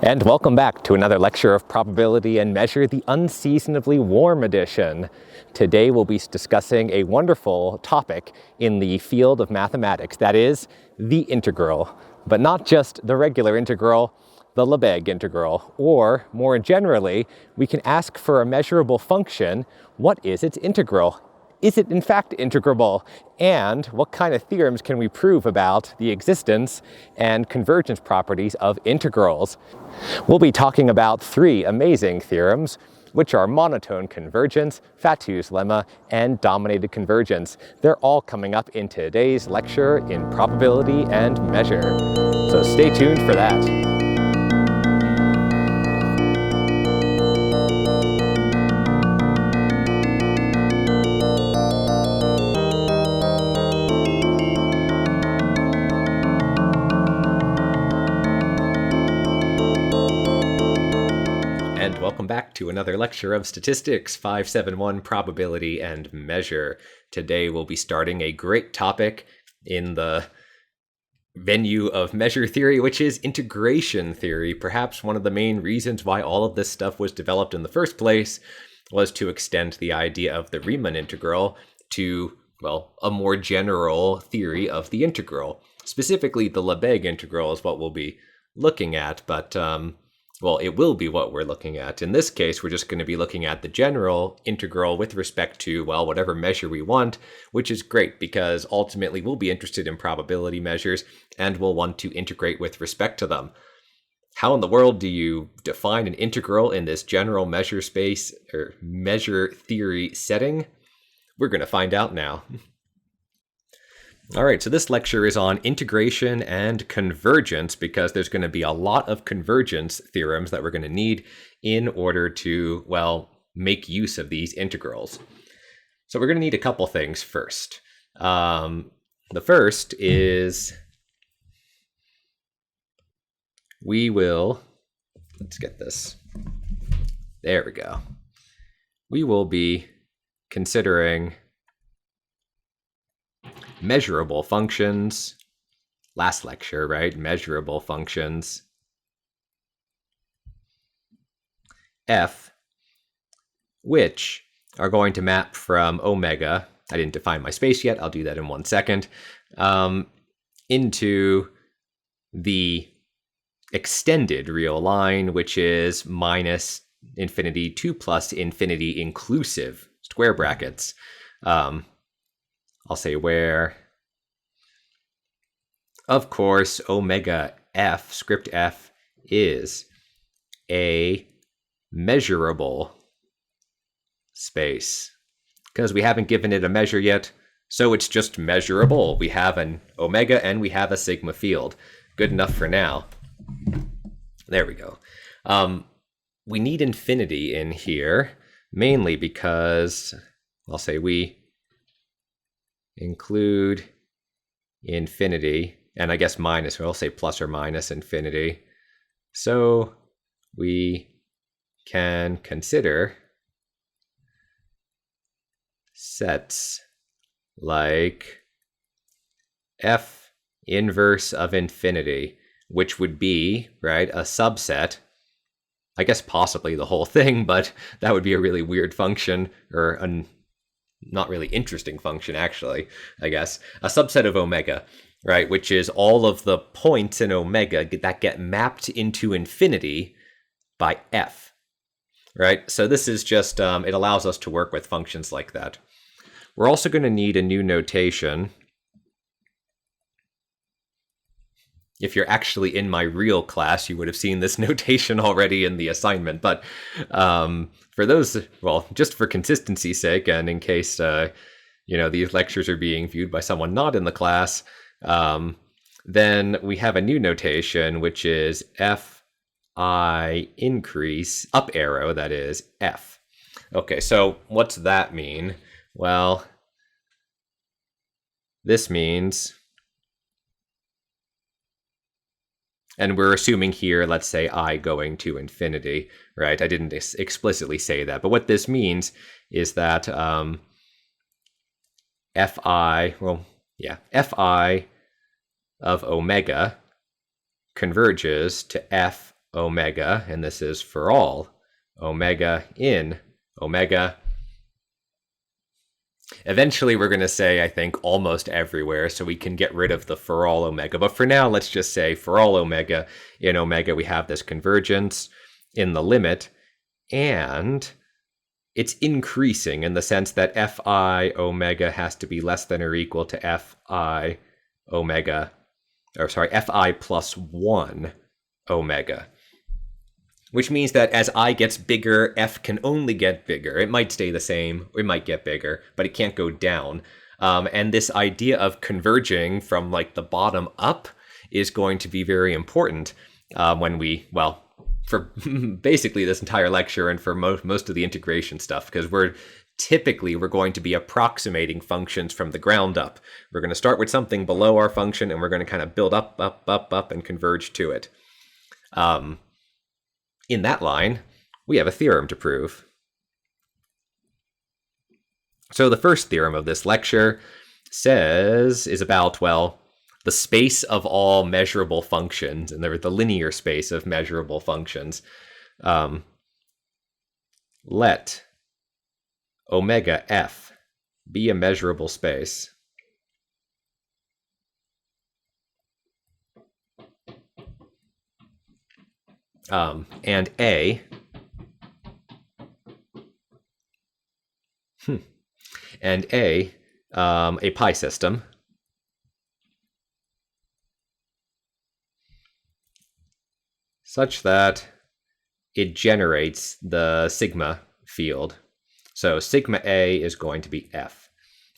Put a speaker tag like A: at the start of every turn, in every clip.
A: And welcome back to another lecture of Probability and Measure, the unseasonably warm edition. Today we'll be discussing a wonderful topic in the field of mathematics, that is, the integral. But not just the regular integral, the Lebesgue integral. Or, more generally, we can ask for a measurable function, what is its integral? Is it in fact integrable? And what kind of theorems can we prove about the existence and convergence properties of integrals? We'll be talking about three amazing theorems, which are Monotone Convergence, Fatou's Lemma, and Dominated Convergence. They're all coming up in today's lecture in Probability and Measure. So stay tuned for that. Welcome back to another lecture of Statistics 571 Probability and Measure. Today we'll be starting a great topic in the venue of measure theory, which is integration theory. Perhaps one of the main reasons why all of this stuff was developed in the first place was to extend the idea of the Riemann integral to, well, a more general theory of the integral. Specifically, the Lebesgue integral is what we'll be looking at, but well, it will be what we're looking at. In this case, we're just going to be looking at the general integral with respect to, well, whatever measure we want, which is great because ultimately we'll be interested in probability measures and we'll want to integrate with respect to them. How in the world do you define an integral in this general measure space or measure theory setting? We're going to find out now. All right, so this lecture is on integration and convergence because there's going to be a lot of convergence theorems that we're going to need in order to, well, make use of these integrals. So we're going to need a couple things first. The first is let's get this. There we go. We will be considering measurable functions. Last lecture, right? Measurable functions. F, which are going to map from omega, I didn't define my space yet, I'll do that in 1 second, into the extended real line, which is minus infinity to plus infinity inclusive, square brackets. I'll say where, of course, omega f, script f, is a measurable space. Because we haven't given it a measure yet, so it's just measurable. We have an omega and we have a sigma field. Good enough for now. There we go. We need infinity in here, mainly because, I'll say we include infinity, and I guess minus, we'll say plus or minus infinity. So we can consider sets like f inverse of infinity, which would be, right, a subset. I guess possibly the whole thing, but that would be a really weird function, or a not really interesting function, actually, I guess. A subset of omega, right, which is all of the points in omega that get mapped into infinity by f, right? So this is just, it allows us to work with functions like that. We're also going to need a new notation. If you're actually in my real class, you would have seen this notation already in the assignment. But for those, well, just for consistency's sake, and in case, these lectures are being viewed by someone not in the class, then we have a new notation, which is fi increase, up arrow, that is, f. Okay, so what's that mean? Well, this means, and we're assuming here, let's say I going to infinity, right? I didn't explicitly say that, but what this means is that fi of omega converges to f omega, and this is for all omega in omega. Eventually, we're going to say, I think, almost everywhere, so we can get rid of the for all omega. But for now, let's just say for all omega in omega, we have this convergence in the limit, and it's increasing in the sense that fi omega has to be less than or equal to fi omega, or sorry, fi plus 1 omega. Which means that as I gets bigger, f can only get bigger. It might stay the same, or it might get bigger, but it can't go down. And this idea of converging from like the bottom up is going to be very important when we, well, for basically this entire lecture and for most of the integration stuff, because we're going to be approximating functions from the ground up. We're going to start with something below our function, and we're going to kind of build up, and converge to it. In that line, we have a theorem to prove. So the first theorem of this lecture is about, well, the space of all measurable functions, and the linear space of measurable functions. Let omega f be a measurable space. And A a pi system such that it generates the sigma field. So sigma A is going to be F.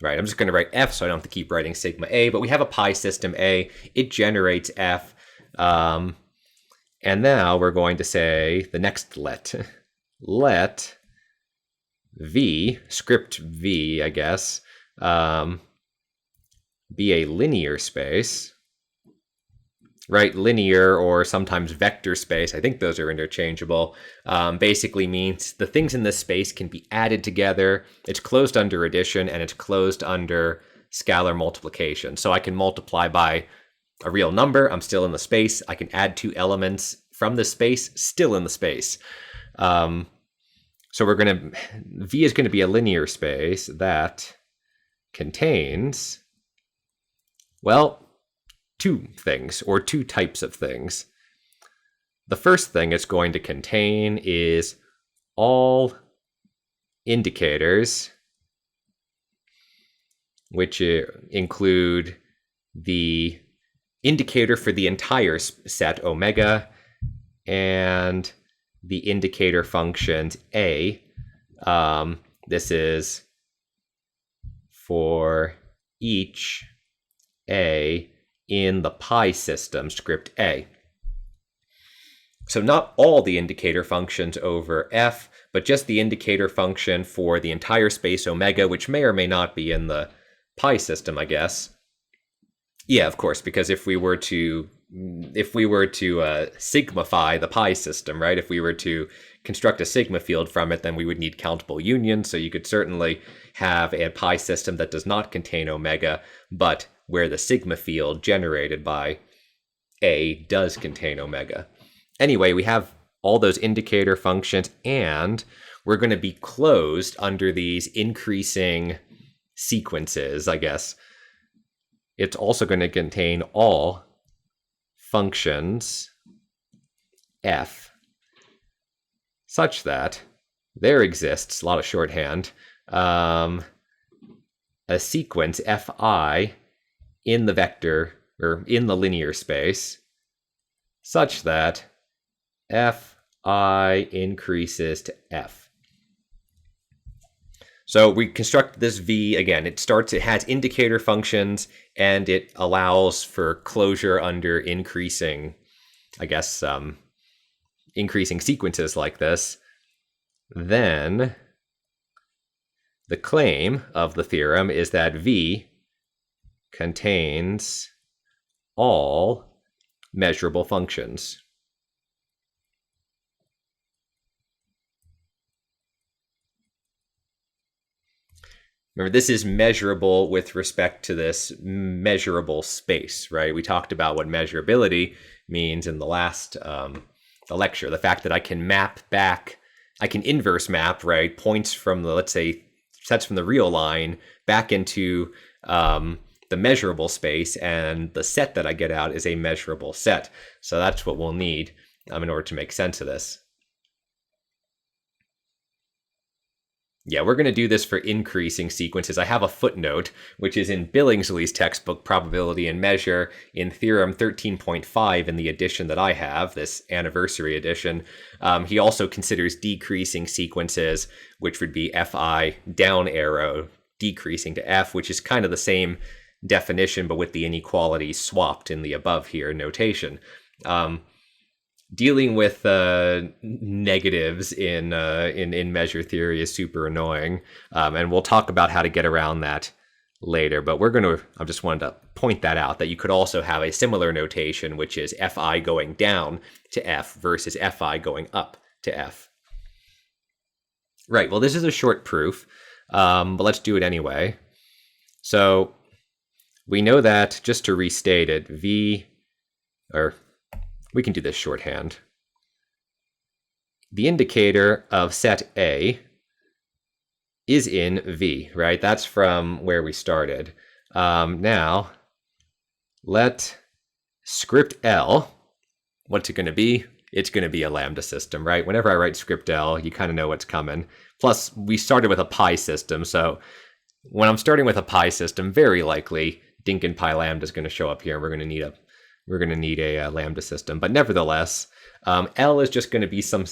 A: Right, I'm just going to write F so I don't have to keep writing sigma A, but we have a pi system A. It generates F. And now we're going to say the next let V, script V, I guess, be a linear space, right? Linear or sometimes vector space. I think those are interchangeable. Basically means the things in this space can be added together. It's closed under addition and it's closed under scalar multiplication. So I can multiply by a real number, I'm still in the space. I can add 2 elements from the space, still in the space. So V is going to be a linear space that contains, well, 2 things, or 2 types of things. The first thing it's going to contain is all indicators, which include the indicator for the entire set omega and the indicator functions A. This is for each A in the pi system, script A. So not all the indicator functions over F, but just the indicator function for the entire space omega, which may or may not be in the pi system, I guess. Yeah, of course, because if we were to sigmify the pi system, right? If we were to construct a sigma field from it, then we would need countable unions. So you could certainly have a pi system that does not contain omega, but where the sigma field generated by A does contain omega. Anyway, we have all those indicator functions, and we're going to be closed under these increasing sequences, I guess. It's also going to contain all functions f such that there exists, a lot of shorthand, a sequence fi in the vector, or in the linear space, such that fi increases to f. So we construct this V, again, it has indicator functions, and it allows for closure under increasing, I guess, increasing sequences like this. Then the claim of the theorem is that V contains all measurable functions. Remember, this is measurable with respect to this measurable space, right? We talked about what measurability means in the last the lecture, the fact that I can map back, I can inverse map, right, points from the, let's say, sets from the real line back into the measurable space, and the set that I get out is a measurable set. So that's what we'll need in order to make sense of this. Yeah, we're going to do this for increasing sequences. I have a footnote, which is in Billingsley's textbook, Probability and Measure, in Theorem 13.5 in the edition that I have, this anniversary edition. He also considers decreasing sequences, which would be fi down arrow, decreasing to f, which is kind of the same definition, but with the inequality swapped in the above here notation. Dealing with negatives in measure theory is super annoying, and we'll talk about how to get around that later. But I just wanted to point that out, that you could also have a similar notation, which is fi going down to f versus fi going up to f. Right, well, this is a short proof, but let's do it anyway. So we know that, just to restate it, we can do this shorthand. The indicator of set A is in V, right? That's from where we started. Now, let script L, what's it going to be? It's going to be a lambda system, right? Whenever I write script L, you kind of know what's coming. Plus, we started with a pi system, so when I'm starting with a pi system, very likely Dinkin pi lambda is going to show up here, and we're going to need a lambda system. But nevertheless, L is just going to be some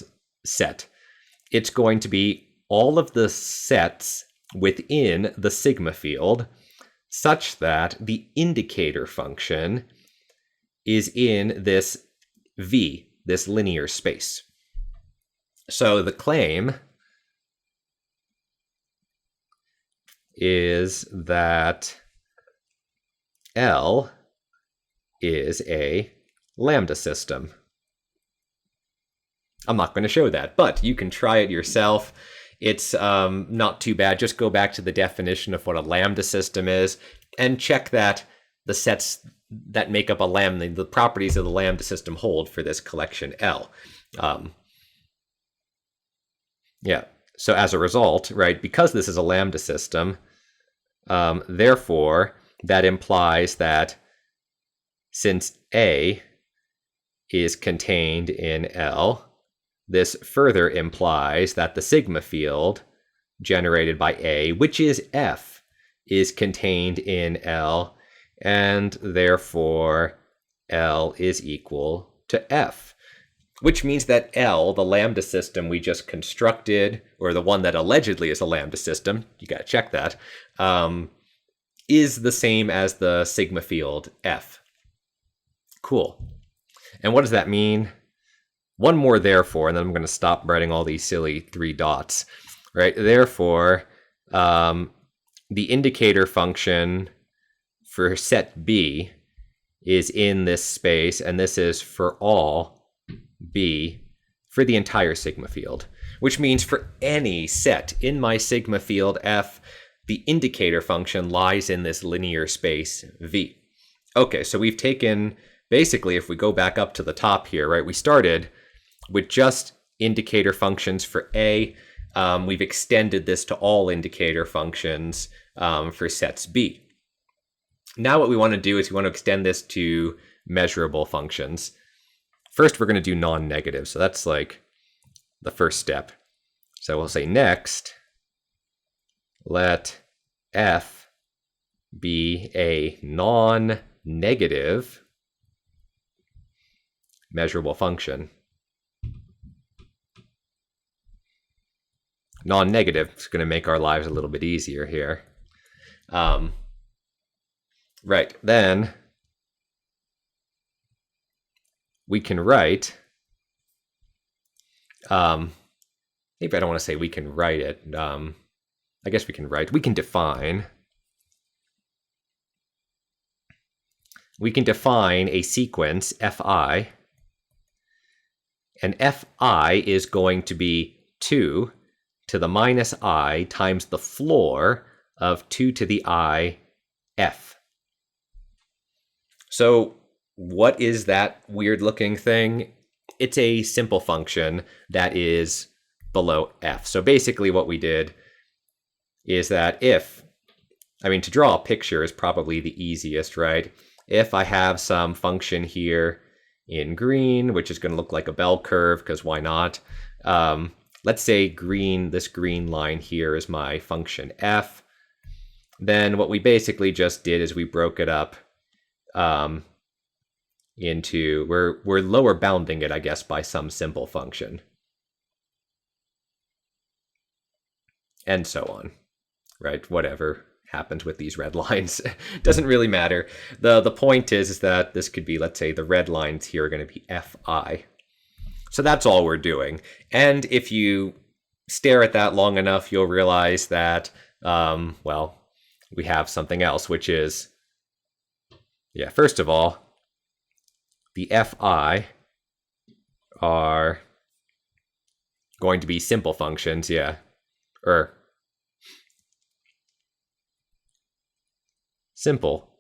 A: set. It's going to be all of the sets within the sigma field such that the indicator function is in this V, this linear space. So the claim is that L is a lambda system. I'm not going to show that, but you can try it yourself. It's not too bad. Just go back to the definition of what a lambda system is and check that the sets that make up a lambda, the properties of the lambda system hold for this collection L. Yeah, so as a result, right, because this is a lambda system, therefore, that implies that since A is contained in L, this further implies that the sigma field generated by A, which is F, is contained in L, and therefore L is equal to F. Which means that L, the lambda system we just constructed, or the one that allegedly is a lambda system, you gotta check that, is the same as the sigma field F. Cool. And what does that mean? One more therefore, and then I'm going to stop writing all these silly 3 dots. Right? Therefore, the indicator function for set B is in this space, and this is for all B for the entire sigma field. Which means for any set in my sigma field F, the indicator function lies in this linear space V. Okay, so we've taken, basically, if we go back up to the top here, right, we started with just indicator functions for A. We've extended this to all indicator functions for sets B. Now what we want to do is we want to extend this to measurable functions. First, we're going to do non-negative, so that's like the first step. So we'll say next, let f be a non-negative measurable function. Non-negative is going to make our lives a little bit easier here. Right, then we can write, maybe I don't want to say we can write it. I guess we can define. We can define a sequence fi, and fi is going to be 2 to the minus I times the floor of 2 to the I f. So what is that weird looking thing? it's a simple function that is below f. So basically what we did is that to draw a picture is probably the easiest, right? If I have some function here in green, which is going to look like a bell curve, because why not? Let's say this green line here is my function f. Then what we basically just did is we broke it up into, we're lower bounding it, I guess, by some simple function. And so on, right? Whatever happens with these red lines doesn't really matter. The point is that this could be, let's say the red lines here are going to be fi. So that's all we're doing. And if you stare at that long enough, you'll realize that, we have something else, which is, first of all, the fi are going to be simple functions, simple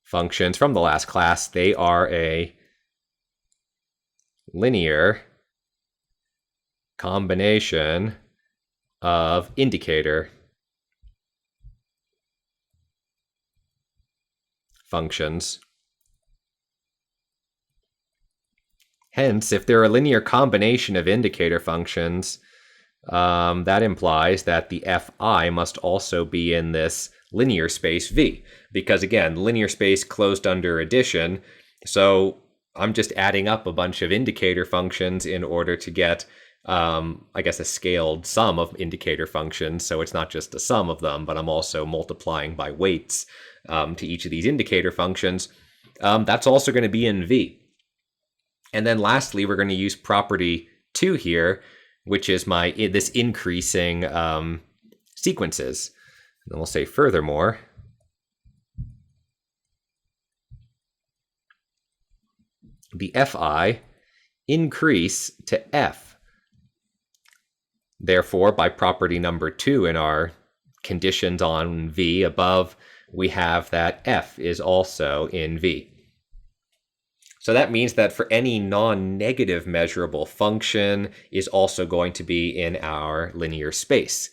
A: functions from the last class. They are a linear combination of indicator functions. Hence, if they're a linear combination of indicator functions, that implies that the fi must also be in this linear space V, because again, linear space closed under addition, so I'm just adding up a bunch of indicator functions in order to get, I guess, a scaled sum of indicator functions. So it's not just the sum of them, but I'm also multiplying by weights to each of these indicator functions. That's also going to be in V. And then lastly, we're going to use property 2 here, which is this increasing sequences. And then we'll say furthermore, the fi increase to f. Therefore, by property number 2 in our conditions on V above, we have that f is also in V. So that means that for any non-negative measurable function is also going to be in our linear space.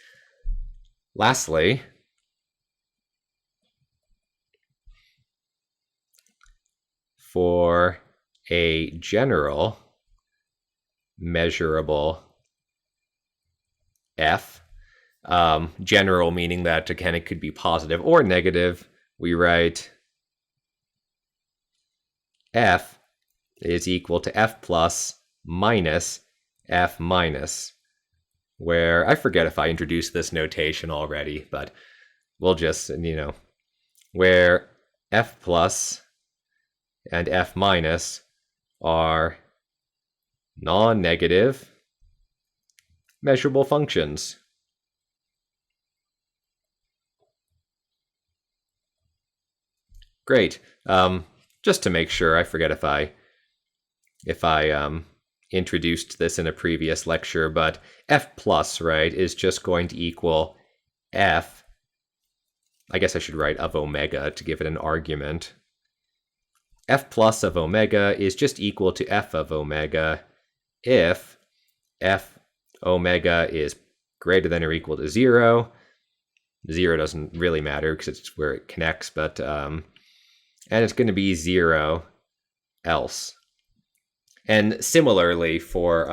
A: Lastly, for a general measurable f, general meaning that, again, it could be positive or negative, we write f is equal to f plus minus f minus, where I forget if I introduced this notation already, but we'll just, where f plus and f minus are non-negative measurable functions. Great. Just to make sure, I forget if I introduced this in a previous lecture, but f plus, right, is just going to equal f. I guess I should write of omega to give it an argument. F plus of omega is just equal to f of omega if f omega is greater than or equal to 0. 0 doesn't really matter because it's where it connects, but and it's going to be 0 else. And similarly for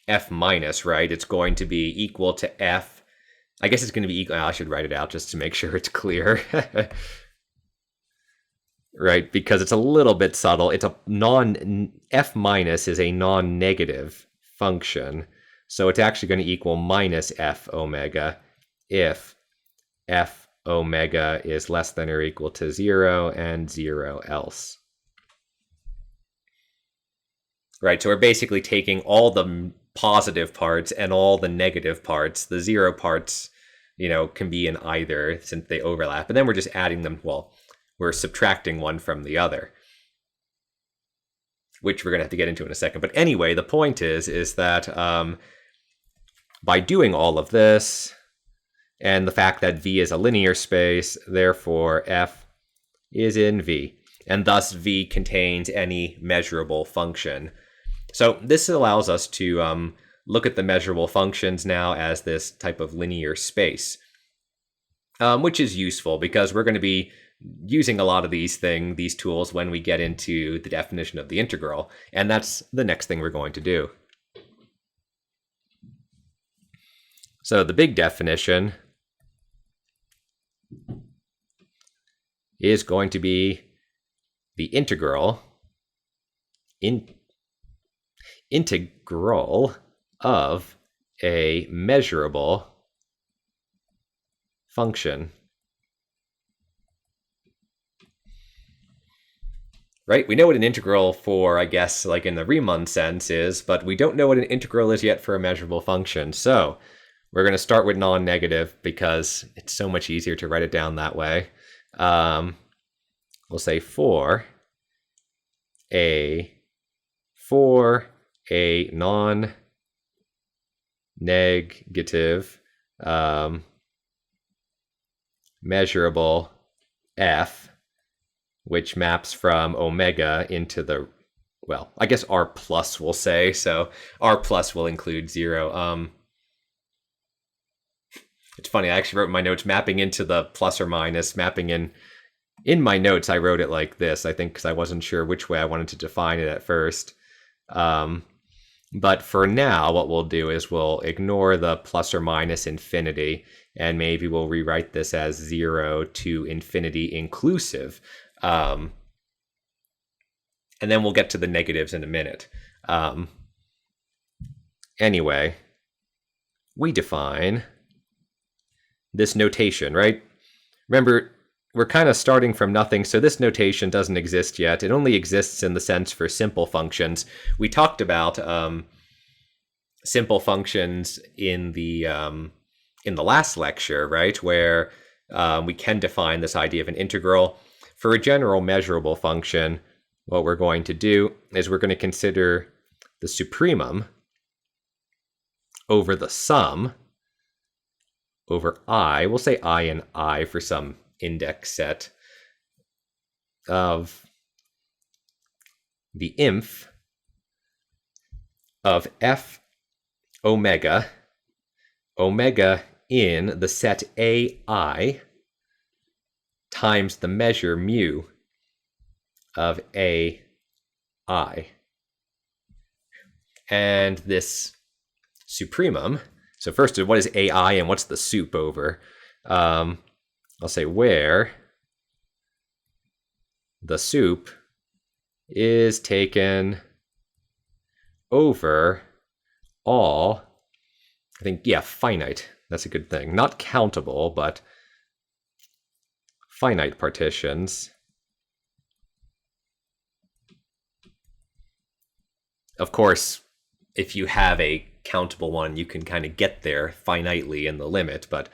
A: f minus, right, it's going to be equal to f. I guess it's going to be equal. I should write it out just to make sure it's clear. Right, because it's a little bit subtle. It's f minus is a non-negative function. So it's actually going to equal minus f omega if f omega is less than or equal to 0 and 0 else. Right, so we're basically taking all the positive parts and all the negative parts. The 0 parts, can be in either since they overlap. And then we're just adding them, we're subtracting one from the other, which we're going to have to get into in a second. But anyway, the point is that by doing all of this, and the fact that V is a linear space, therefore f is in V. And thus V contains any measurable function. So this allows us to look at the measurable functions now as this type of linear space, which is useful because we're going to be using a lot of these tools when we get into the definition of the integral, and that's the next thing we're going to do. So the big definition is going to be the integral of a measurable function. Right? We know what an integral for, I guess, like in the Riemann sense is, but we don't know what an integral is yet for a measurable function. So we're going to start with non-negative because it's so much easier to write it down that way. We'll say for a non-negative measurable f, which maps from omega into the, well, I guess r plus we'll say, so r plus will include 0. It's funny, I actually wrote in my notes mapping into the plus or minus, mapping in my notes I wrote it like this, I think because I wasn't sure which way I wanted to define it at first. But for now, what we'll do is we'll ignore the plus or minus infinity, and maybe we'll rewrite this as 0 to infinity inclusive. And then we'll get to the negatives in a minute. Anyway, we define this notation, right? Remember, we're kind of starting from nothing, so this notation doesn't exist yet. It only exists in the sense for simple functions. We talked about simple functions in the last lecture, right, where we can define this idea of an integral. For a general measurable function, what we're going to do is we're going to consider the supremum over the sum over I, we'll say I and I for some index set, of the inf of f omega in the set AI times the measure mu of AI. And this supremum, so first, what is AI and what's the sup over? I'll say where the sup is taken over all, I think, yeah, finite. That's a good thing. Not countable, but finite partitions of course, if you have a countable one, you can kind of get there finitely in the limit, but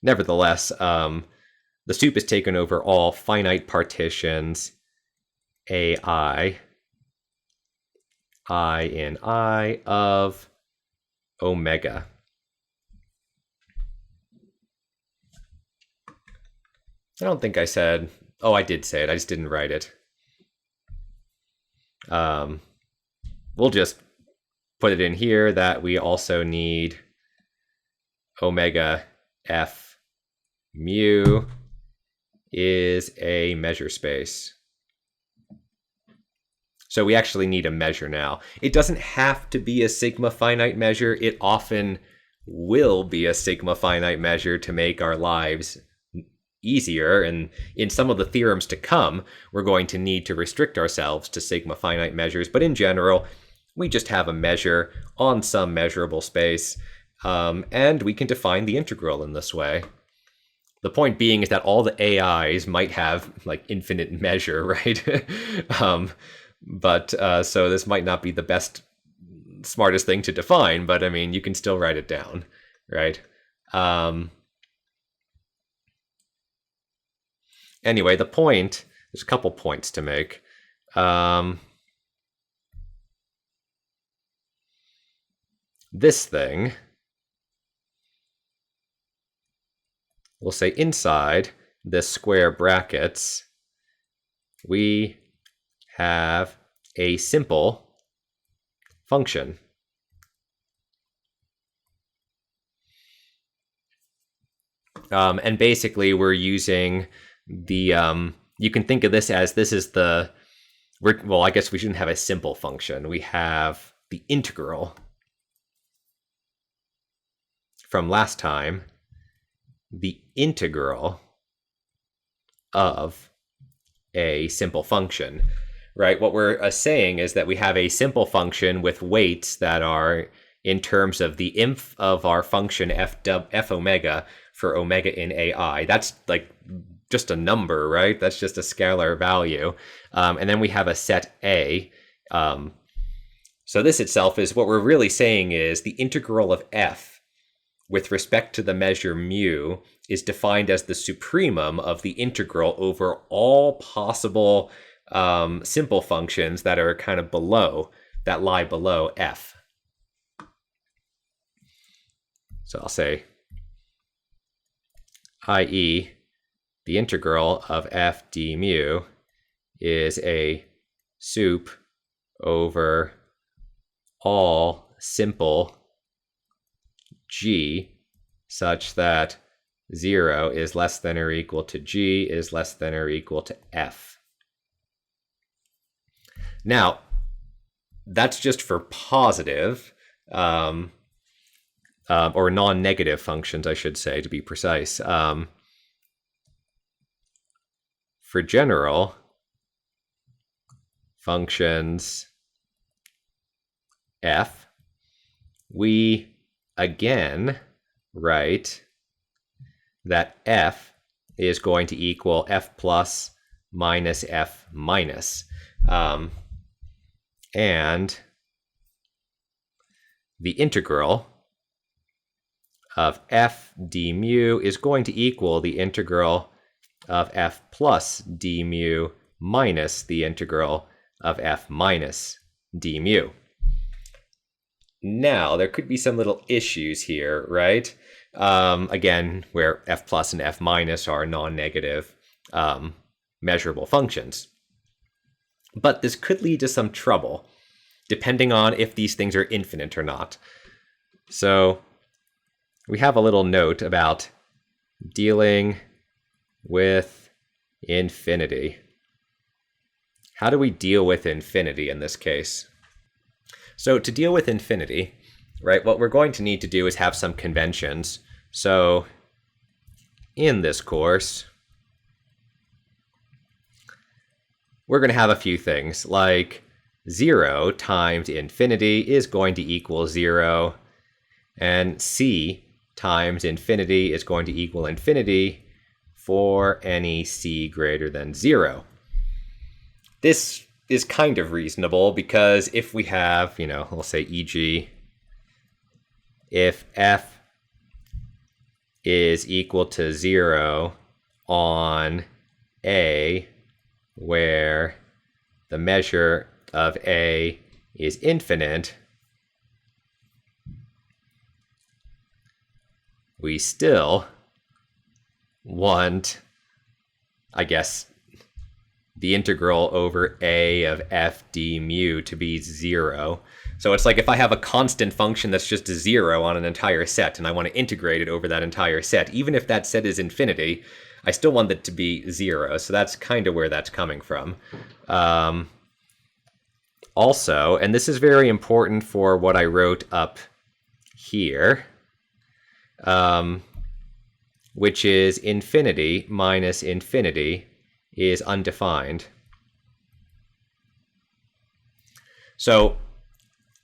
A: nevertheless, the sup is taken over all finite partitions AI, I in I of omega. I don't think I said, oh, I did say it, I just didn't write it. We'll just put it in here that we also need omega f mu is a measure space. So we actually need a measure now. It doesn't have to be a sigma finite measure. It often will be a sigma finite measure to make our lives easier. And in some of the theorems to come, we're going to need to restrict ourselves to sigma finite measures. But in general, we just have a measure on some measurable space, and we can define the integral in this way. The point being is that all the AIs might have like infinite measure, right? So this might not be the best, smartest thing to define, but I mean, you can still write it down, right? Anyway, the point, there's a couple points to make. This thing, we'll say inside this square brackets, we have a simple function. And basically we're using the, you can think of this as this is the, well, I guess we shouldn't have a simple function. We have the integral from last time, the integral of a simple function, right? What we're saying is that we have a simple function with weights that are in terms of the inf of our function f omega for omega in AI. That's like just a number, right? That's just a scalar value. And then we have a set A. So this itself is what we're really saying is the integral of f with respect to the measure mu is defined as the supremum of the integral over all possible simple functions that are kind of below, that lie below f. So I'll say, i.e., the integral of f d mu is a sup over all simple g such that 0 is less than or equal to g is less than or equal to f. Now, that's just for positive, or non-negative functions, I should say, to be precise. For general functions f, we again write that f is going to equal f plus minus f minus. And the integral of f d mu is going to equal the integral of f plus d mu minus the integral of f minus d mu. Now, there could be some little issues here, right? Again, where f plus and f minus are non-negative measurable functions. But this could lead to some trouble, depending on if these things are infinite or not. So we have a little note about dealing with infinity. How do we deal with infinity in this case? So to deal with infinity, right, what we're going to need to do is have some conventions. So in this course, we're going to have a few things, like 0 times infinity is going to equal 0, and c times infinity is going to equal infinity for any c greater than 0. This is kind of reasonable because if we have, we'll say e.g., if f is equal to 0 on a, where the measure of a is infinite, we still want, I guess, the integral over a of f d mu to be 0. So it's like if I have a constant function that's just 0 on an entire set and I want to integrate it over that entire set, even if that set is infinity, I still want it to be 0. So that's kind of where that's coming from. Also, and this is very important for what I wrote up here, which is infinity minus infinity is undefined. So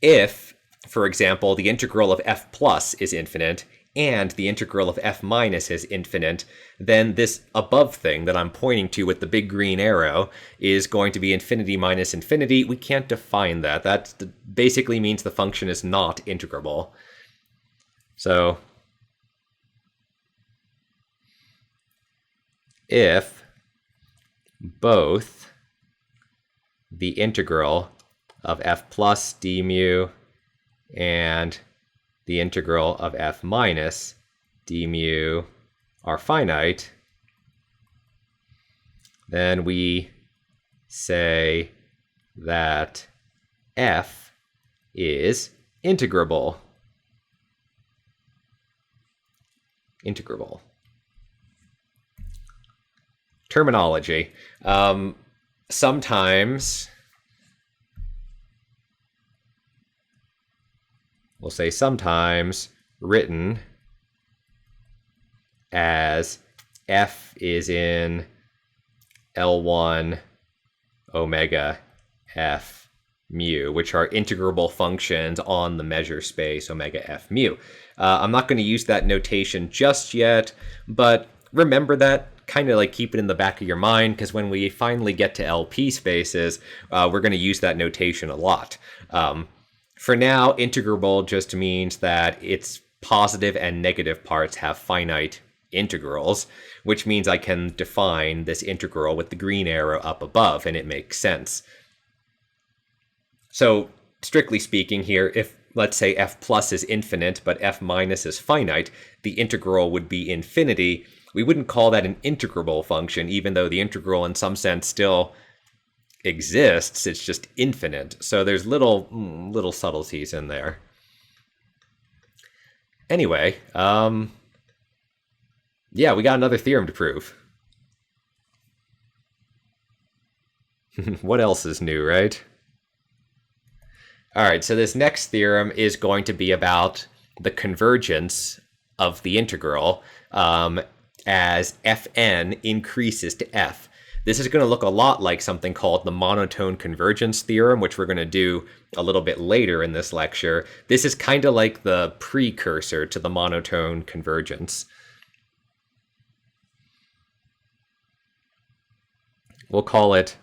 A: if, for example, the integral of f plus is infinite and the integral of f minus is infinite, then this above thing that I'm pointing to with the big green arrow is going to be infinity minus infinity. We can't define that. That basically means the function is not integrable. So if both the integral of f plus d mu and the integral of f minus d mu are finite, then we say that f is integrable. Integrable. Terminology. Sometimes, we'll say sometimes written as f is in L1 omega f mu, which are integrable functions on the measure space omega f mu. I'm not going to use that notation just yet, but remember that, kind of like keep it in the back of your mind, because when we finally get to LP spaces, we're going to use that notation a lot. For now, integrable just means that its positive and negative parts have finite integrals, which means I can define this integral with the green arrow up above, and it makes sense. So, strictly speaking here, if let's say f plus is infinite, but f minus is finite, the integral would be infinity. We wouldn't call that an integrable function, even though the integral in some sense still exists. It's just infinite. So there's little subtleties in there. Anyway, yeah, we got another theorem to prove. What else is new, right? All right, so this next theorem is going to be about the convergence of the integral as fn increases to f. This is going to look a lot like something called the monotone convergence theorem, which we're going to do a little bit later in this lecture. This is kind of like the precursor to the monotone convergence. We'll call it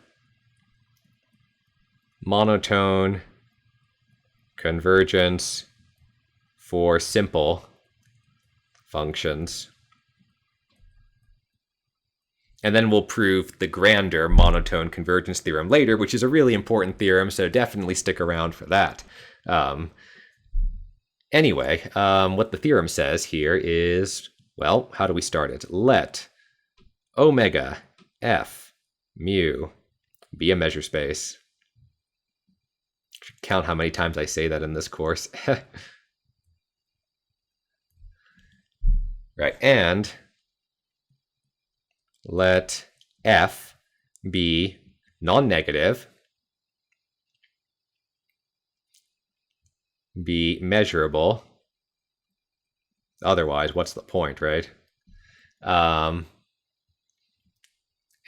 A: monotone convergence for simple functions. And then we'll prove the grander monotone convergence theorem later, which is a really important theorem, so definitely stick around for that. Anyway, what the theorem says here is, well, how do we start it? Let omega f mu be a measure space. Count how many times I say that in this course. Right, and let f be non-negative, be measurable. Otherwise, what's the point, right?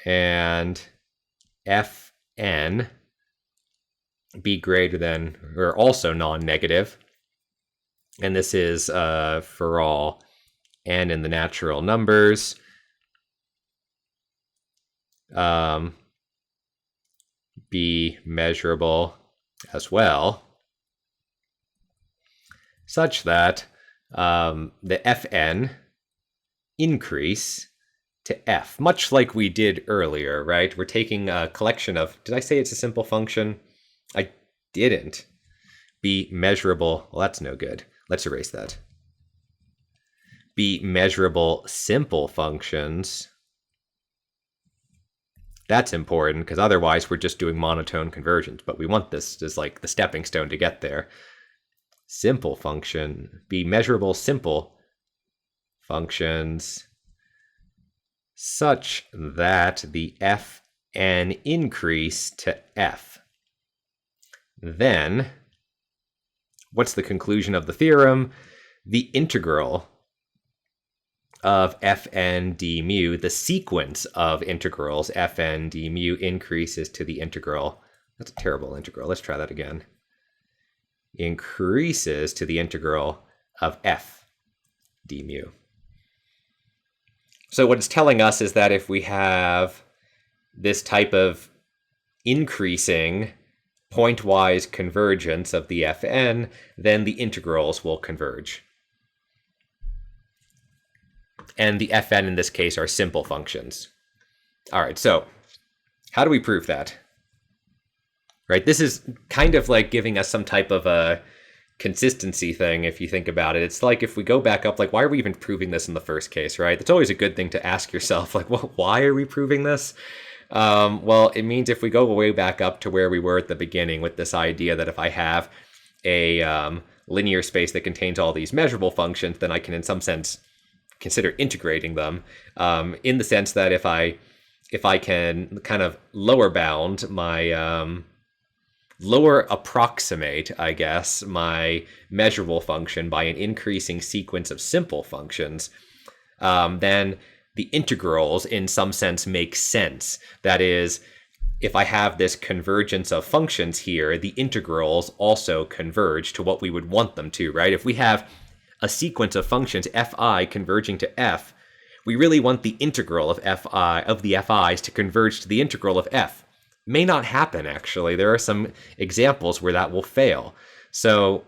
A: And fn be greater than, or also non-negative. And this is for all n in the natural numbers. Be measurable as well, such that the fn increase to f, much like we did earlier, right? We're taking a collection of, did I say it's a simple function? I didn't. Be measurable, well, that's no good. Let's erase that. Be measurable simple functions. That's important, because otherwise we're just doing monotone convergence, but we want this as like the stepping stone to get there. Simple function, be measurable simple functions such that the fn increase to f. Then, what's the conclusion of the theorem? The integral of fn d mu, the sequence of integrals fn d mu increases to the integral. That's a terrible integral. Let's try that again. Increases to the integral of f d mu. So what it's telling us is that if we have this type of increasing pointwise convergence of the fn, then the integrals will converge. And the fn in this case are simple functions. All right, so how do we prove that? Right, this is kind of like giving us some type of a consistency thing, if you think about it. It's like if we go back up, like, why are we even proving this in the first case, right? It's always a good thing to ask yourself, like, well, why are we proving this? Well, it means if we go way back up to where we were at the beginning with this idea that if I have a linear space that contains all these measurable functions, then I can in some sense consider integrating them, in the sense that if I can kind of lower bound my lower approximate, I guess, my measurable function by an increasing sequence of simple functions, then the integrals in some sense make sense. That is, if I have this convergence of functions here, the integrals also converge to what we would want them to, right? If we have a sequence of functions fi converging to f, we really want the integral of the fi's to converge to the integral of f. May not happen, actually. There are some examples where that will fail. So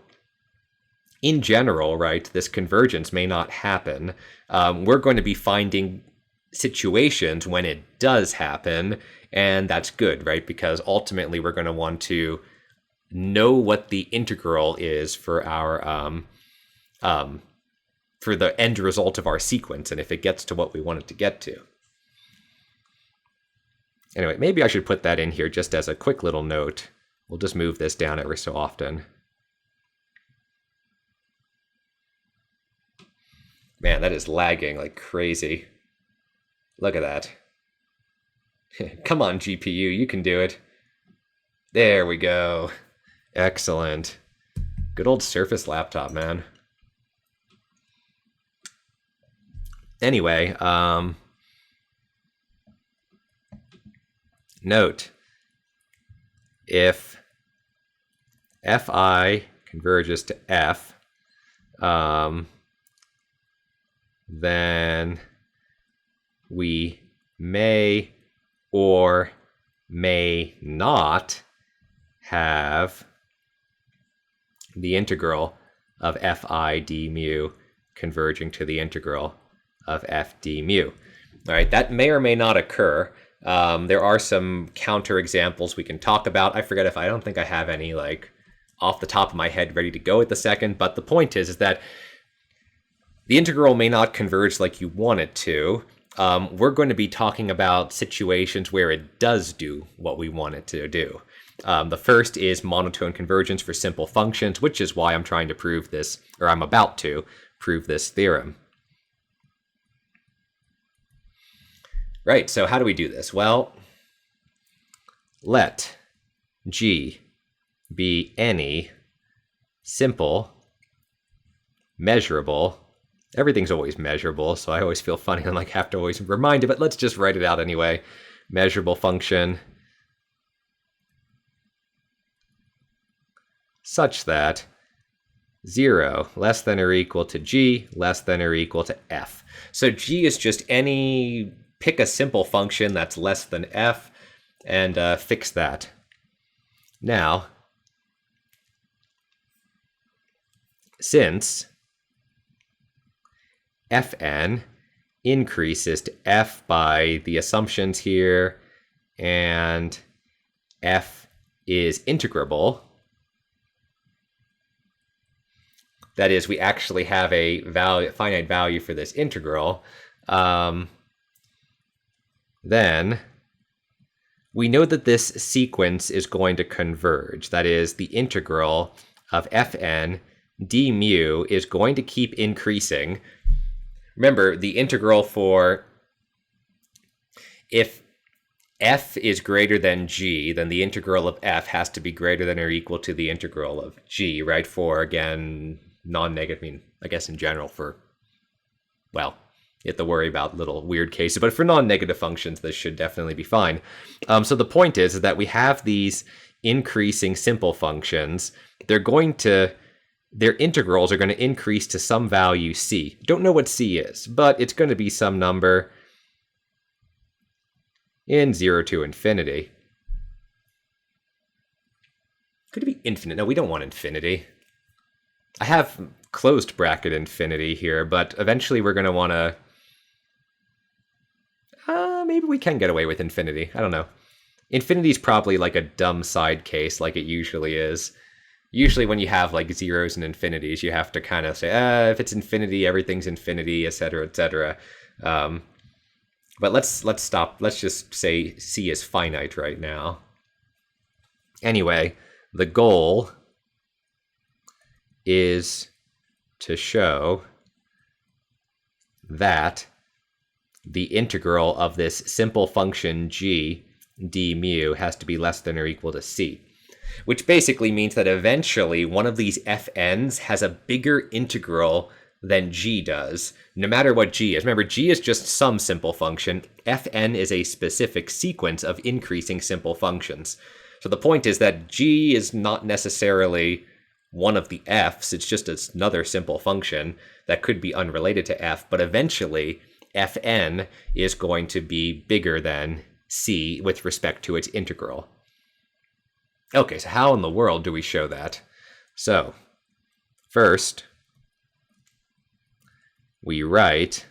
A: in general, right, this convergence may not happen. We're going to be finding situations when it does happen, and that's good, right? Because ultimately we're going to want to know what the integral is for our for the end result of our sequence, and if it gets to what we want it to get to. Anyway, maybe I should put that in here just as a quick little note. We'll just move this down every so often. Man, that is lagging like crazy. Look at that. Come on, GPU, you can do it. There we go. Excellent. Good old Surface laptop, man. Anyway, note, if fi converges to f, then we may or may not have the integral of fi d mu converging to the integral of f d mu. All right, that may or may not occur. There are some counter examples we can talk about. I don't think I have any like off the top of my head ready to go at the second, but the point is that the integral may not converge like you want it to. We're going to be talking about situations where it does do what we want it to do. The first is monotone convergence for simple functions, which is why I'm trying to prove this, or I'm about to prove this theorem. Right, so how do we do this? Well, let G be any simple, measurable, everything's always measurable, so I always feel funny and like have to always remind it, but let's just write it out anyway. Measurable function such that 0 less than or equal to G less than or equal to F. So G is just any, pick a simple function that's less than F and fix that. Now, since Fn increases to F by the assumptions here, and F is integrable, that is, we actually have a finite value for this integral, then we know that this sequence is going to converge. That is, the integral of Fn d mu is going to keep increasing. Remember, the integral for, if f is greater than g, then the integral of f has to be greater than or equal to the integral of g, right? For, again, non-negative, I mean, I guess in general for, well, you have to worry about little weird cases, but for non-negative functions, this should definitely be fine. So the point is that we have these increasing simple functions. Their integrals are going to increase to some value c. Don't know what c is, but it's going to be some number in 0 to infinity. Could it be infinite? No, we don't want infinity. I have closed bracket infinity here, but eventually we're going to want to... maybe we can get away with infinity. I don't know. Infinity's probably like a dumb side case, like it usually is. Usually when you have like zeros and infinities, you have to kind of say, if it's infinity, everything's infinity, etc., etc. But let's stop. Let's just say C is finite right now. Anyway, the goal is to show that the integral of this simple function g d mu has to be less than or equal to c, which basically means that eventually one of these fn's has a bigger integral than g does, no matter what g is. Remember, g is just some simple function. Fn is a specific sequence of increasing simple functions. So the point is that g is not necessarily one of the f's, it's just another simple function that could be unrelated to f, but eventually fn is going to be bigger than c with respect to its integral. Okay, so how in the world do we show that? So, first, we write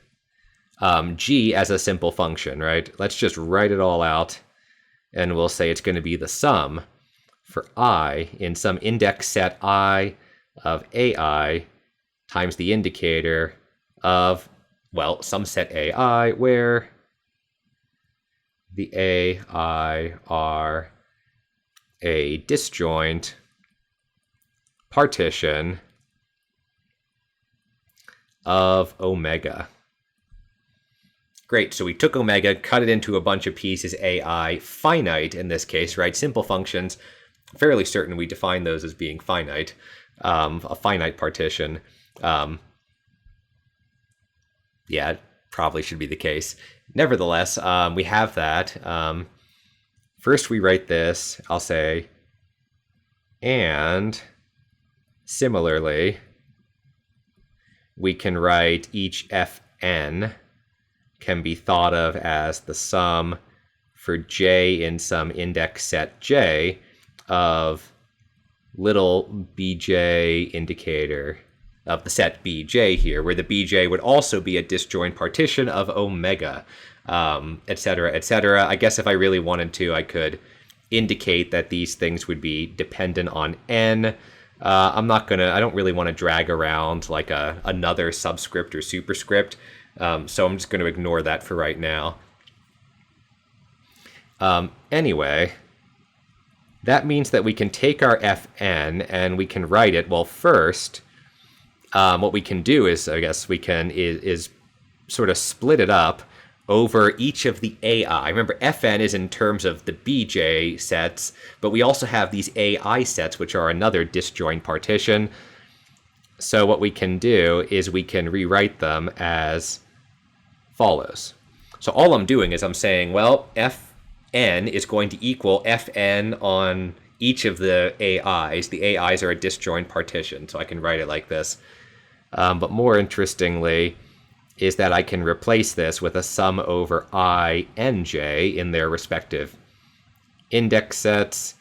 A: g as a simple function, right? Let's just write it all out, and we'll say it's going to be the sum for I in some index set I of ai times the indicator of, well, some set ai where the ai are a disjoint partition of omega. Great, so we took omega, cut it into a bunch of pieces, ai, finite in this case, right? Simple functions, fairly certain we define those as being finite, a finite partition. Yeah, it probably should be the case. Nevertheless, we have that. First we write this, I'll say, and similarly, we can write each fn can be thought of as the sum for j in some index set j of little bj indicator of the set bj here, where the bj would also be a disjoint partition of omega, etc., etc. I guess if I really wanted to, I could indicate that these things would be dependent on n. I don't really want to drag around like another subscript or superscript, so I'm just going to ignore that for right now. Anyway, that means that we can take our fn and we can write it. Well, first, what we can do is, I guess we can is sort of split it up over each of the ai. Remember, fn is in terms of the bj sets, but we also have these ai sets, which are another disjoint partition. So what we can do is we can rewrite them as follows. So all I'm doing is I'm saying, well, fn is going to equal fn on each of the AIs. The AIs are a disjoint partition, so I can write it like this. But more interestingly is that I can replace this with a sum over I and j in their respective index sets,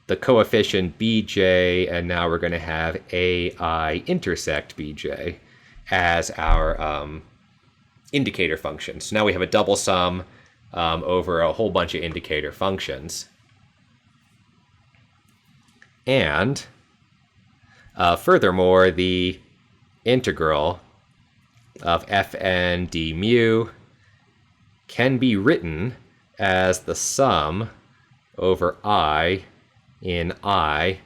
A: the coefficient bj, and now we're going to have ai intersect bj as our indicator function. So now we have a double sum over a whole bunch of indicator functions. And furthermore, the integral of fn d mu can be written as the sum over I in I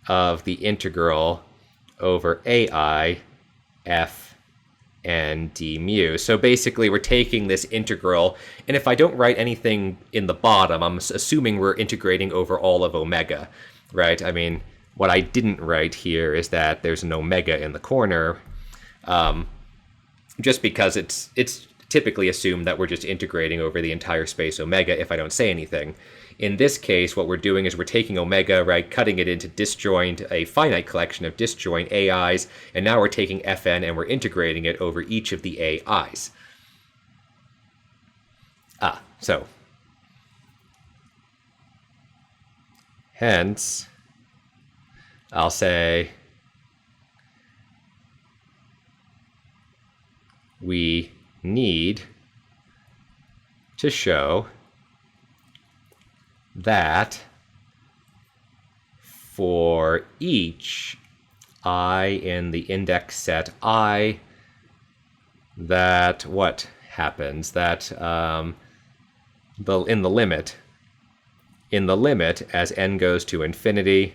A: of the integral over ai f and d mu. So basically we're taking this integral, and if I don't write anything in the bottom, I'm assuming we're integrating over all of omega, right? I mean, what I didn't write here is that there's an omega in the corner, just because it's typically assumed that we're just integrating over the entire space omega if I don't say anything. In this case, what we're doing is we're taking omega, right, cutting it into disjoint, a finite collection of disjoint AIs, and now we're taking fn and we're integrating it over each of the AIs. So hence, I'll say we need to show that for each I in the index set I, that what happens? That in the limit as n goes to infinity,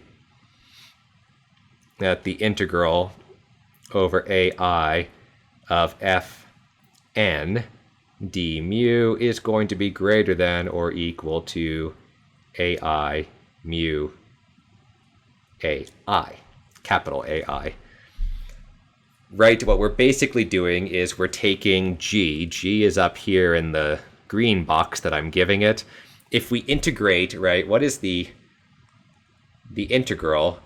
A: that the integral over ai of fn d mu is going to be greater than or equal to ai mu ai, capital AI. Right, what we're basically doing is we're taking g is up here in the green box that I'm giving it. If we integrate, right, what is the integral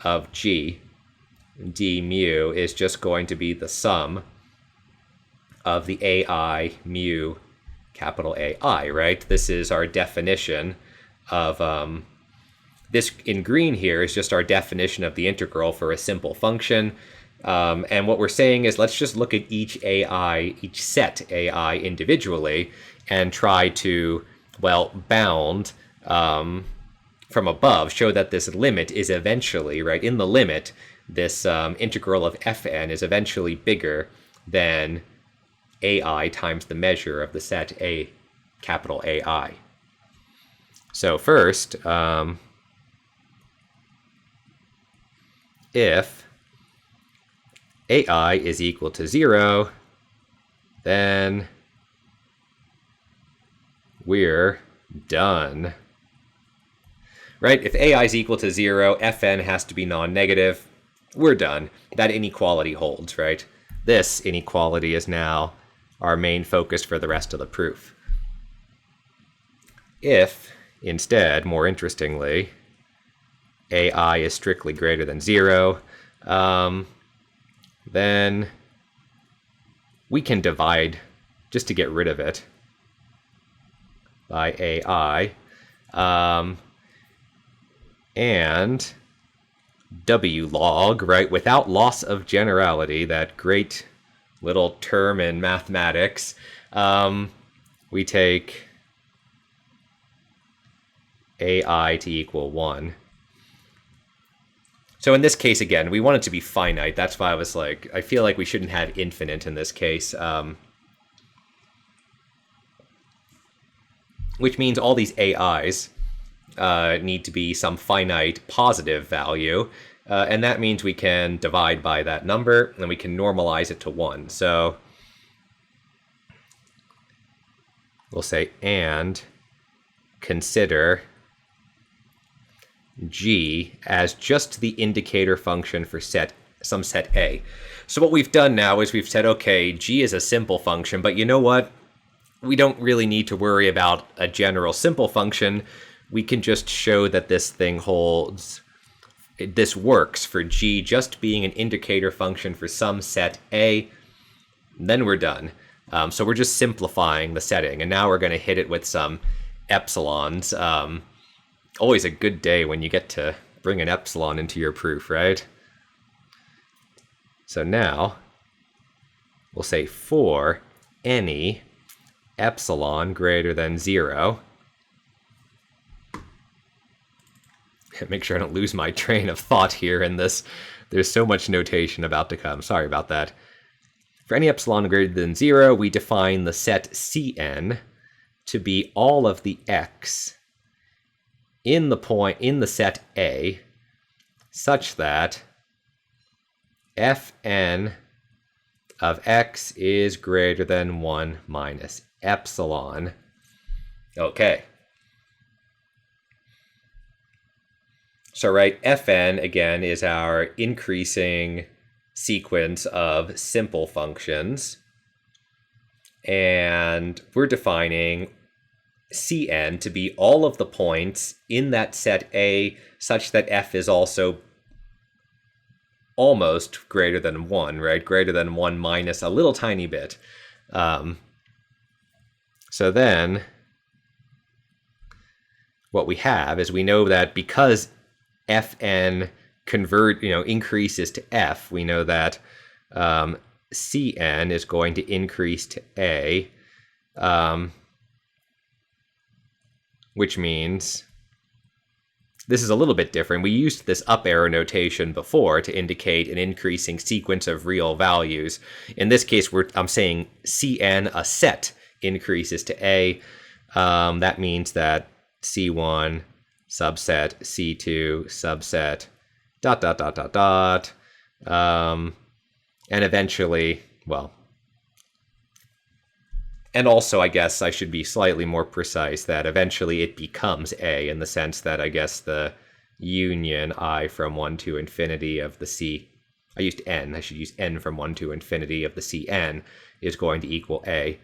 A: of g d mu is just going to be the sum of the ai mu capital AI, right? This is our definition of this in green here is just our definition of the integral for a simple function. And what we're saying is let's just look at each set AI individually and try to, well, bound from above, show that this limit is eventually, right, in the limit, this integral of fn is eventually bigger than ai times the measure of the set a capital AI. So first, if ai is equal to 0, then we're done. Right? If ai is equal to 0, fn has to be non-negative. We're done. That inequality holds, right? This inequality is now our main focus for the rest of the proof. If, instead, more interestingly, ai is strictly greater than 0, then we can divide, just to get rid of it, by ai, and w log, right, without loss of generality, that great little term in mathematics, we take ai to equal 1. So in this case, again, we want it to be finite. That's why I was like, I feel like we shouldn't have infinite in this case. Which means all these AIs need to be some finite positive value. And that means we can divide by that number, and we can normalize it to 1. So we'll say, and consider g as just the indicator function for some set A. So what we've done now is we've said, okay, g is a simple function, but you know what? We don't really need to worry about a general simple function. We can just show that this thing holds, this works for g just being an indicator function for some set A. Then we're done. So we're just simplifying the setting, and now we're going to hit it with some epsilons. Always a good day when you get to bring an epsilon into your proof, right? So now we'll say for any epsilon greater than 0. Make sure I don't lose my train of thought here in this. There's so much notation about to come. Sorry about that. For any epsilon greater than 0, we define the set Cn to be all of the x in the set A, such that fn of x is greater than 1 minus epsilon. Okay. So, right, fn, again, is our increasing sequence of simple functions. And we're defining Cn to be all of the points in that set A such that f is also almost greater than 1, right? Greater than 1 minus a little tiny bit. So then what we have is we know that because fn increases to f, we know that Cn is going to increase to A, which means this is a little bit different. We used this up arrow notation before to indicate an increasing sequence of real values. In this case, I'm saying Cn, a set, increases to A. That means that C1 subset, C2 subset, dot, dot, dot, dot, dot. And eventually, well, and also I guess I should be slightly more precise that eventually it becomes A in the sense that I guess the union I from 1 to infinity of the C, I used n, I should use n from 1 to infinity of the Cn is going to equal A.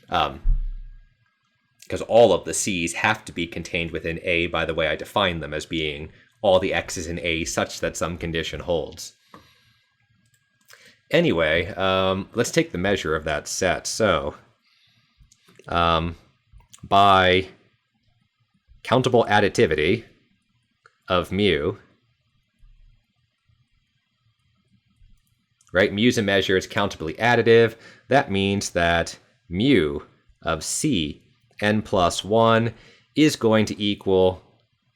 A: Because all of the C's have to be contained within A by the way I define them as being all the X's in A such that some condition holds. Anyway, let's take the measure of that set. So, by countable additivity of mu, right? Mu's a measure, it's countably additive. That means that mu of C n plus 1 is going to equal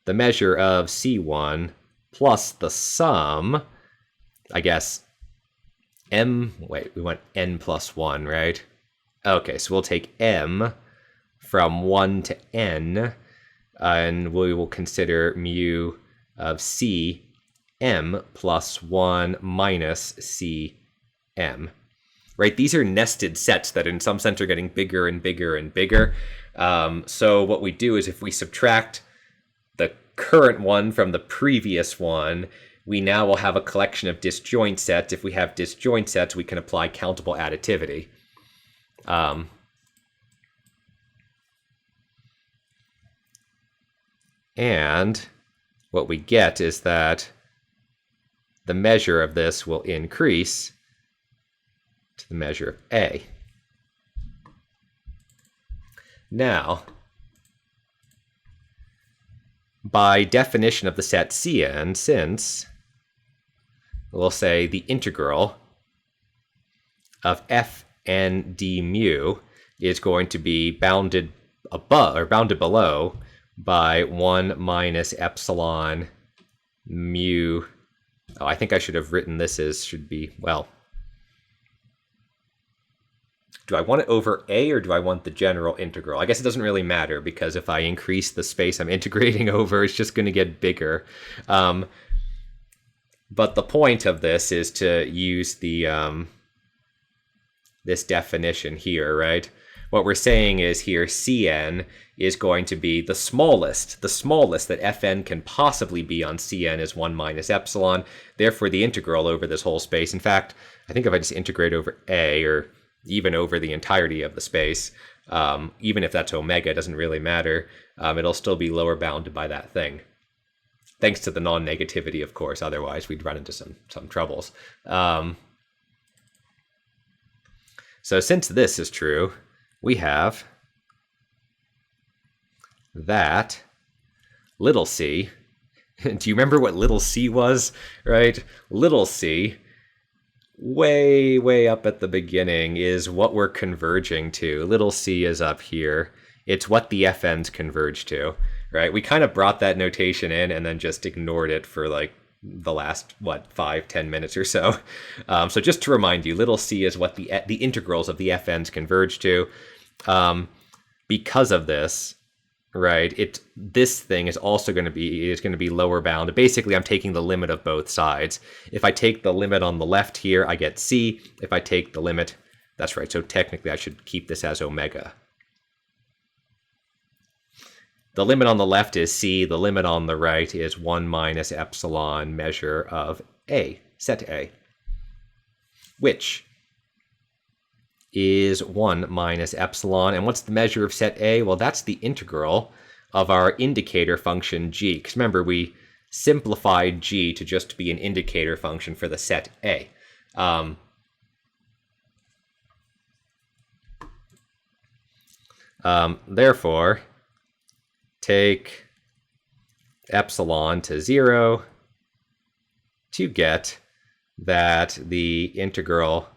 A: the measure of C1 plus the sum, I guess, we want n plus 1, right? Okay, so we'll take m from 1 to n, and we will consider mu of C m plus 1 minus C m. Right, these are nested sets that in some sense are getting bigger and bigger and bigger. So what we do is if we subtract the current one from the previous one, we now will have a collection of disjoint sets. If we have disjoint sets, we can apply countable additivity. And what we get is that the measure of this will increase to the measure of A. Now, by definition of the set Cn, since we'll say the integral of fn d mu is going to be bounded above or bounded below by 1 minus epsilon mu. Oh, I think I should have written this as should be, well, do I want it over A or do I want the general integral? I guess it doesn't really matter because if I increase the space I'm integrating over, it's just going to get bigger. But the point of this is to use the this definition here, right? What we're saying is here Cn is going to be the smallest that Fn can possibly be on Cn is 1 minus epsilon. Therefore, the integral over this whole space, in fact, I think if I just integrate over A or even over the entirety of the space, even if that's omega, it doesn't really matter. It'll still be lower bounded by that thing. Thanks to the non-negativity, of course, otherwise we'd run into some troubles. So since this is true, we have that little c, do you remember what little c was, right? Little c, way up at the beginning, is what we're converging to. Little c is up here. It's what the fn's converge to, right? We kind of brought that notation in and then just ignored it for like the last, 5-10 minutes or so. So just to remind you, little c is what the integrals of the fn's converge to. Because of this, right, this thing is also going to be lower bound. Basically, I'm taking the limit of both sides. If I take the limit on the left here, I get c. If I take the limit, that's right, so technically I should keep this as omega. The limit on the left is c, the limit on the right is 1 minus epsilon measure of A, set A, which is 1 minus epsilon. And what's the measure of set A? Well, that's the integral of our indicator function g. Because remember, we simplified g to just be an indicator function for the set A. Therefore, take epsilon to 0 to get that the integral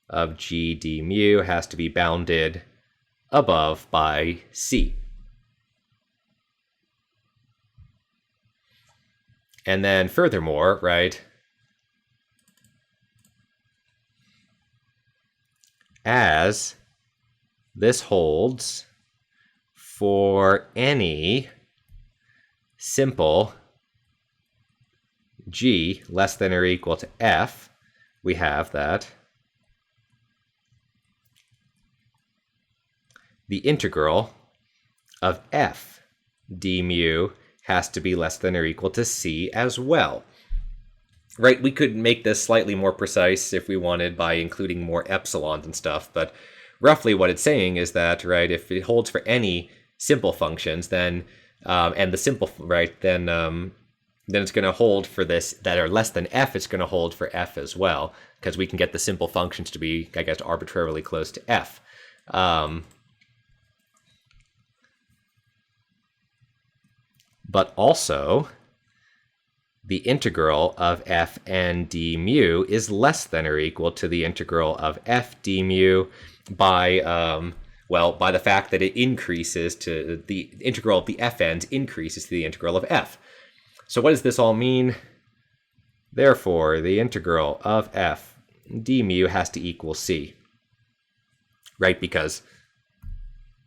A: of g d mu has to be bounded above by c. And then furthermore, right, as this holds for any simple g less than or equal to f, we have that the integral of f d mu has to be less than or equal to c as well. Right, we could make this slightly more precise if we wanted by including more epsilons and stuff, but roughly what it's saying is that, right, if it holds for any simple functions, then, and the simple, right, then it's going to hold for this that are less than f, it's going to hold for f as well, because we can get the simple functions to be, I guess, arbitrarily close to f. But also, the integral of f and d mu is less than or equal to the integral of f d mu by, by the fact that it increases to the integral of the fn's increases to the integral of f. So what does this all mean? Therefore, the integral of f d mu has to equal c, right? Because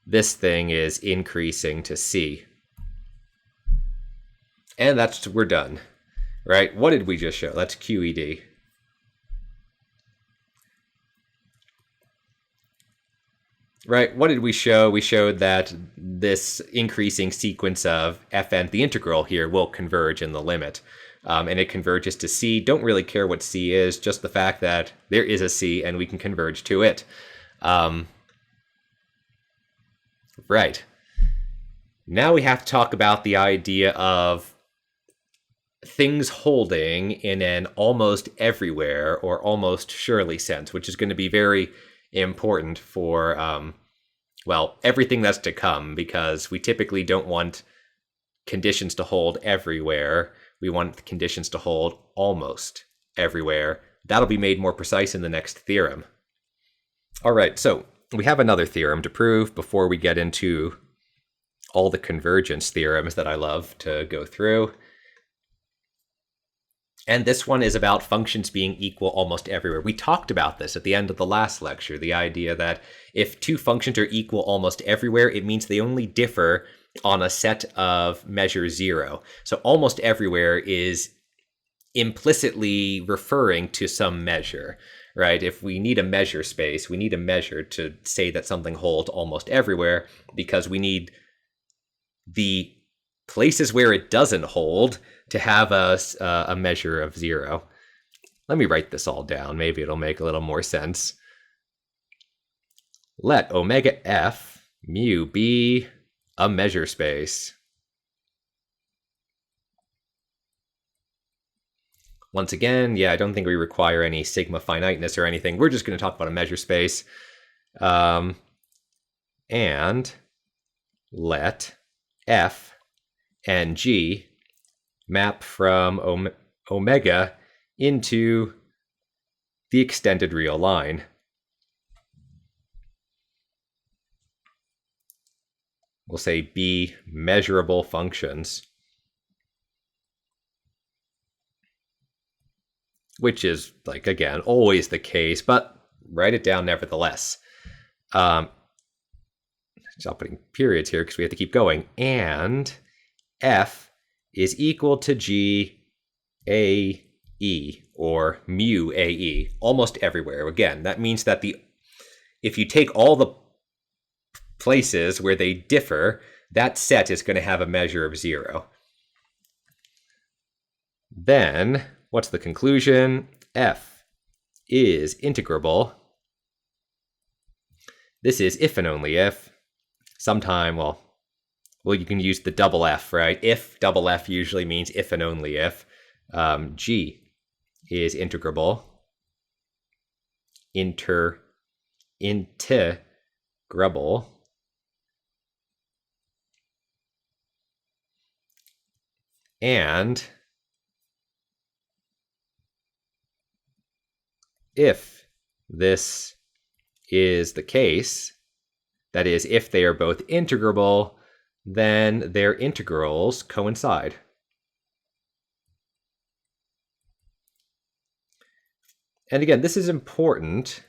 A: this thing is increasing to c. And we're done. Right, what did we just show? That's QED. Right, what did we show? We showed that this increasing sequence of fn, the integral here, will converge in the limit. And it converges to c. Don't really care what c is, just the fact that there is a c and we can converge to it. Right. Now we have to talk about the idea of things holding in an almost everywhere or almost surely sense, which is going to be very important for, everything that's to come, because we typically don't want conditions to hold everywhere. We want conditions to hold almost everywhere. That'll be made more precise in the next theorem. All right, so we have another theorem to prove before we get into all the convergence theorems that I love to go through. And this one is about functions being equal almost everywhere. We talked about this at the end of the last lecture, the idea that if two functions are equal almost everywhere, it means they only differ on a set of measure 0. So almost everywhere is implicitly referring to some measure, right? If we need a measure space, we need a measure to say that something holds almost everywhere, because we need the places where it doesn't hold to have a measure of 0. Let me write this all down. Maybe it'll make a little more sense. Let omega f mu be a measure space. Once again, I don't think we require any sigma finiteness or anything. We're just going to talk about a measure space. And let f and g map from omega into the extended real line. We'll say be measurable functions, which is, like, again, always the case, but write it down nevertheless. Stop putting periods here because we have to keep going. And f is equal to g a e, or mu a e, almost everywhere. Again, that means that if you take all the places where they differ, that set is going to have a measure of 0. Then, what's the conclusion? F is integrable. This is if and only if. Sometime, you can use the double F, right? If double F usually means if and only if. G is integrable. Integrable. And if this is the case, that is, if they are both integrable, then their integrals coincide. And again, this is important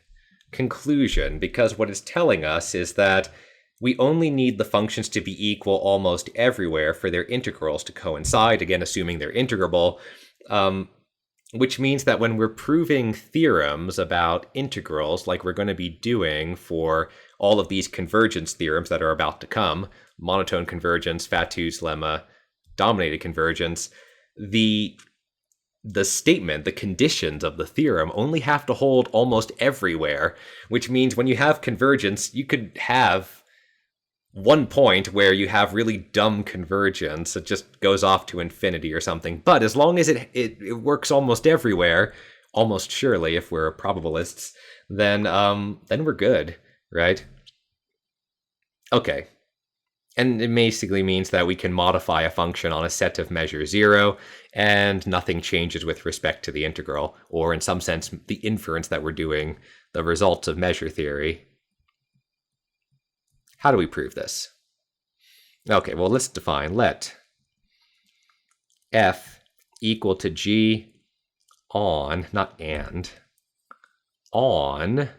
A: conclusion, because what it's telling us is that we only need the functions to be equal almost everywhere for their integrals to coincide, again, assuming they're integrable. Which means that when we're proving theorems about integrals, like we're going to be doing for all of these convergence theorems that are about to come, monotone convergence, Fatou's lemma, dominated convergence, the statement, the conditions of the theorem only have to hold almost everywhere, which means when you have convergence, you could have one point where you have really dumb convergence. It just goes off to infinity or something. But as long as it works almost everywhere, almost surely, if we're probabilists, then we're good, right? Okay. And it basically means that we can modify a function on a set of measure 0, and nothing changes with respect to the integral, or in some sense, the inference that we're doing, the results of measure theory. How do we prove this? Okay, well, let's define let f equal to g on, not and, on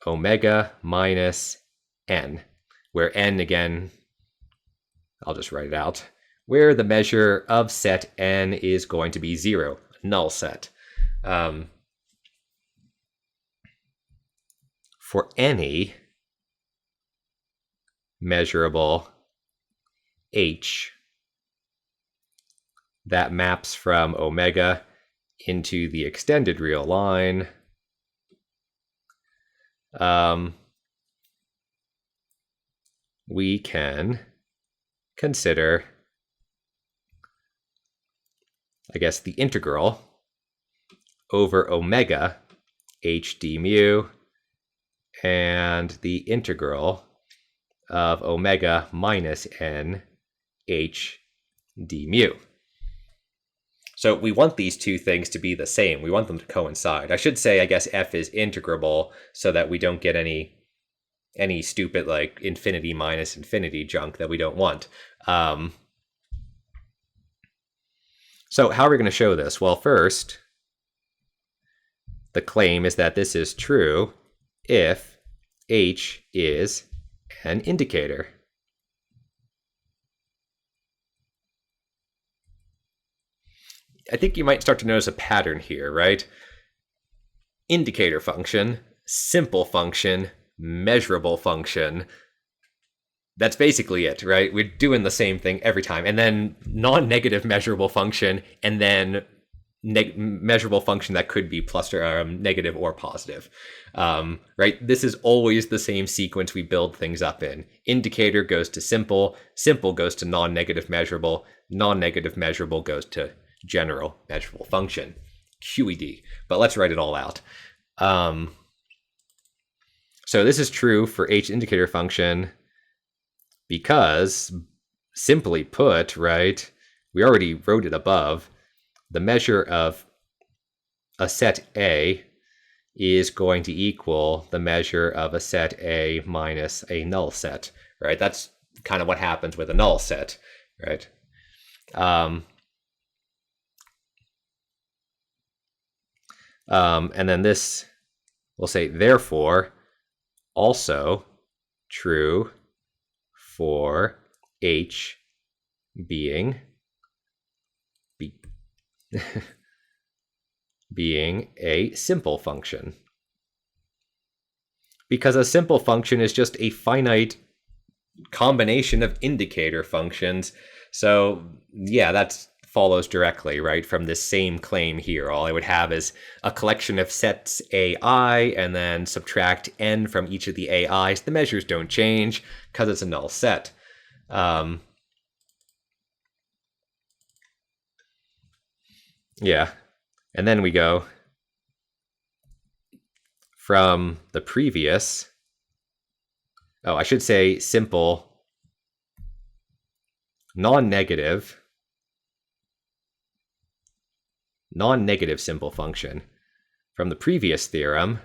A: omega minus n, where n, again, I'll just write it out, where the measure of set n is going to be 0, null set. For any measurable h that maps from omega into the extended real line, we can consider, I guess, the integral over omega h d mu and the integral of omega minus n h d mu. So we want these two things to be the same. We want them to coincide. I should say, I guess, f is integrable so that we don't get any stupid, like, infinity minus infinity junk that we don't want. So how are we going to show this? Well, first, the claim is that this is true if h is an indicator. I think you might start to notice a pattern here, right? Indicator function, simple function, measurable function. That's basically it, right? We're doing the same thing every time. And then non-negative measurable function, and then measurable function that could be plus or negative or positive, right? This is always the same sequence we build things up in. Indicator goes to simple, simple goes to non-negative measurable, non-negative measurable goes to general measurable function, QED. But let's write it all out. So this is true for h indicator function because, simply put, right, we already wrote it above, the measure of a set A is going to equal the measure of a set A minus a null set, right? That's kind of what happens with a null set, right? And then this, we'll say, therefore, also true for h being being a simple function. Because a simple function is just a finite combination of indicator functions. So yeah, that follows directly, right, from this same claim here. All I would have is a collection of sets AI and then subtract n from each of the AIs. The measures don't change because it's a null set. Yeah. And then we go from the previous, I should say simple, non-negative simple function. From the previous theorem,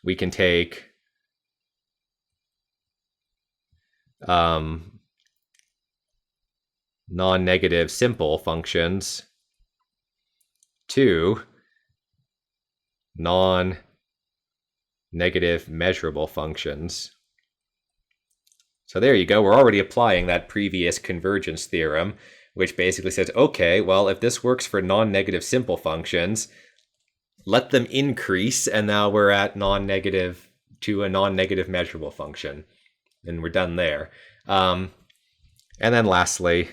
A: we can take non-negative simple functions to non-negative measurable functions. So there you go. We're already applying that previous convergence theorem. which basically says, okay, well, if this works for non-negative simple functions, let them increase, and now we're at non-negative to a non-negative measurable function, and we're done there. And then lastly,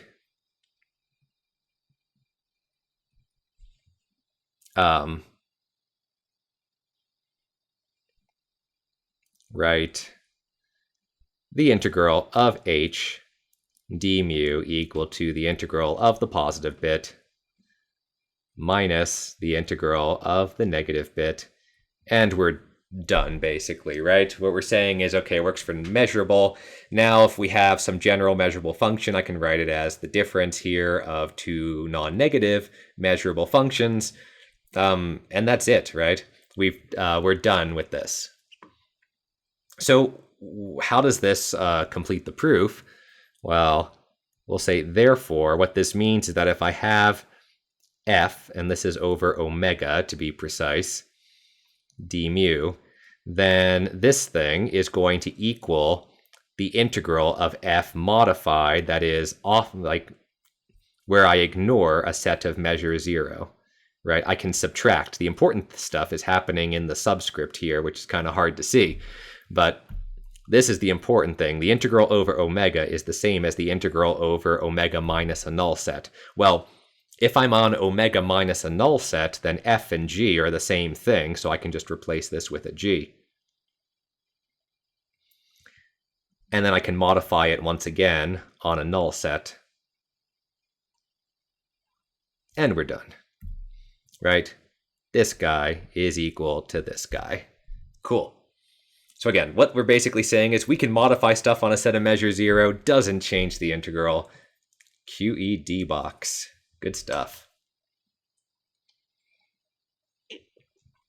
A: write the integral of h d mu equal to the integral of the positive bit minus the integral of the negative bit, and we're done, basically, right? What we're saying is, okay, it works for measurable. Now, if we have some general measurable function, I can write it as the difference here of two non-negative measurable functions, and that's it, right? We're done with this. So how does this complete the proof? Well, we'll say, therefore, what this means is that if I have f, and this is over omega to be precise, d mu, then this thing is going to equal the integral of f modified, that is off, like where I ignore a set of measure 0, right? I can subtract. The important stuff is happening in the subscript here, which is kind of hard to see, but this is the important thing. The integral over omega is the same as the integral over omega minus a null set. Well, if I'm on omega minus a null set, then f and g are the same thing, so I can just replace this with a g. And then I can modify it once again on a null set. And we're done, right? This guy is equal to this guy. Cool. So again, what we're basically saying is we can modify stuff on a set of measure 0, doesn't change the integral. QED box. Good stuff.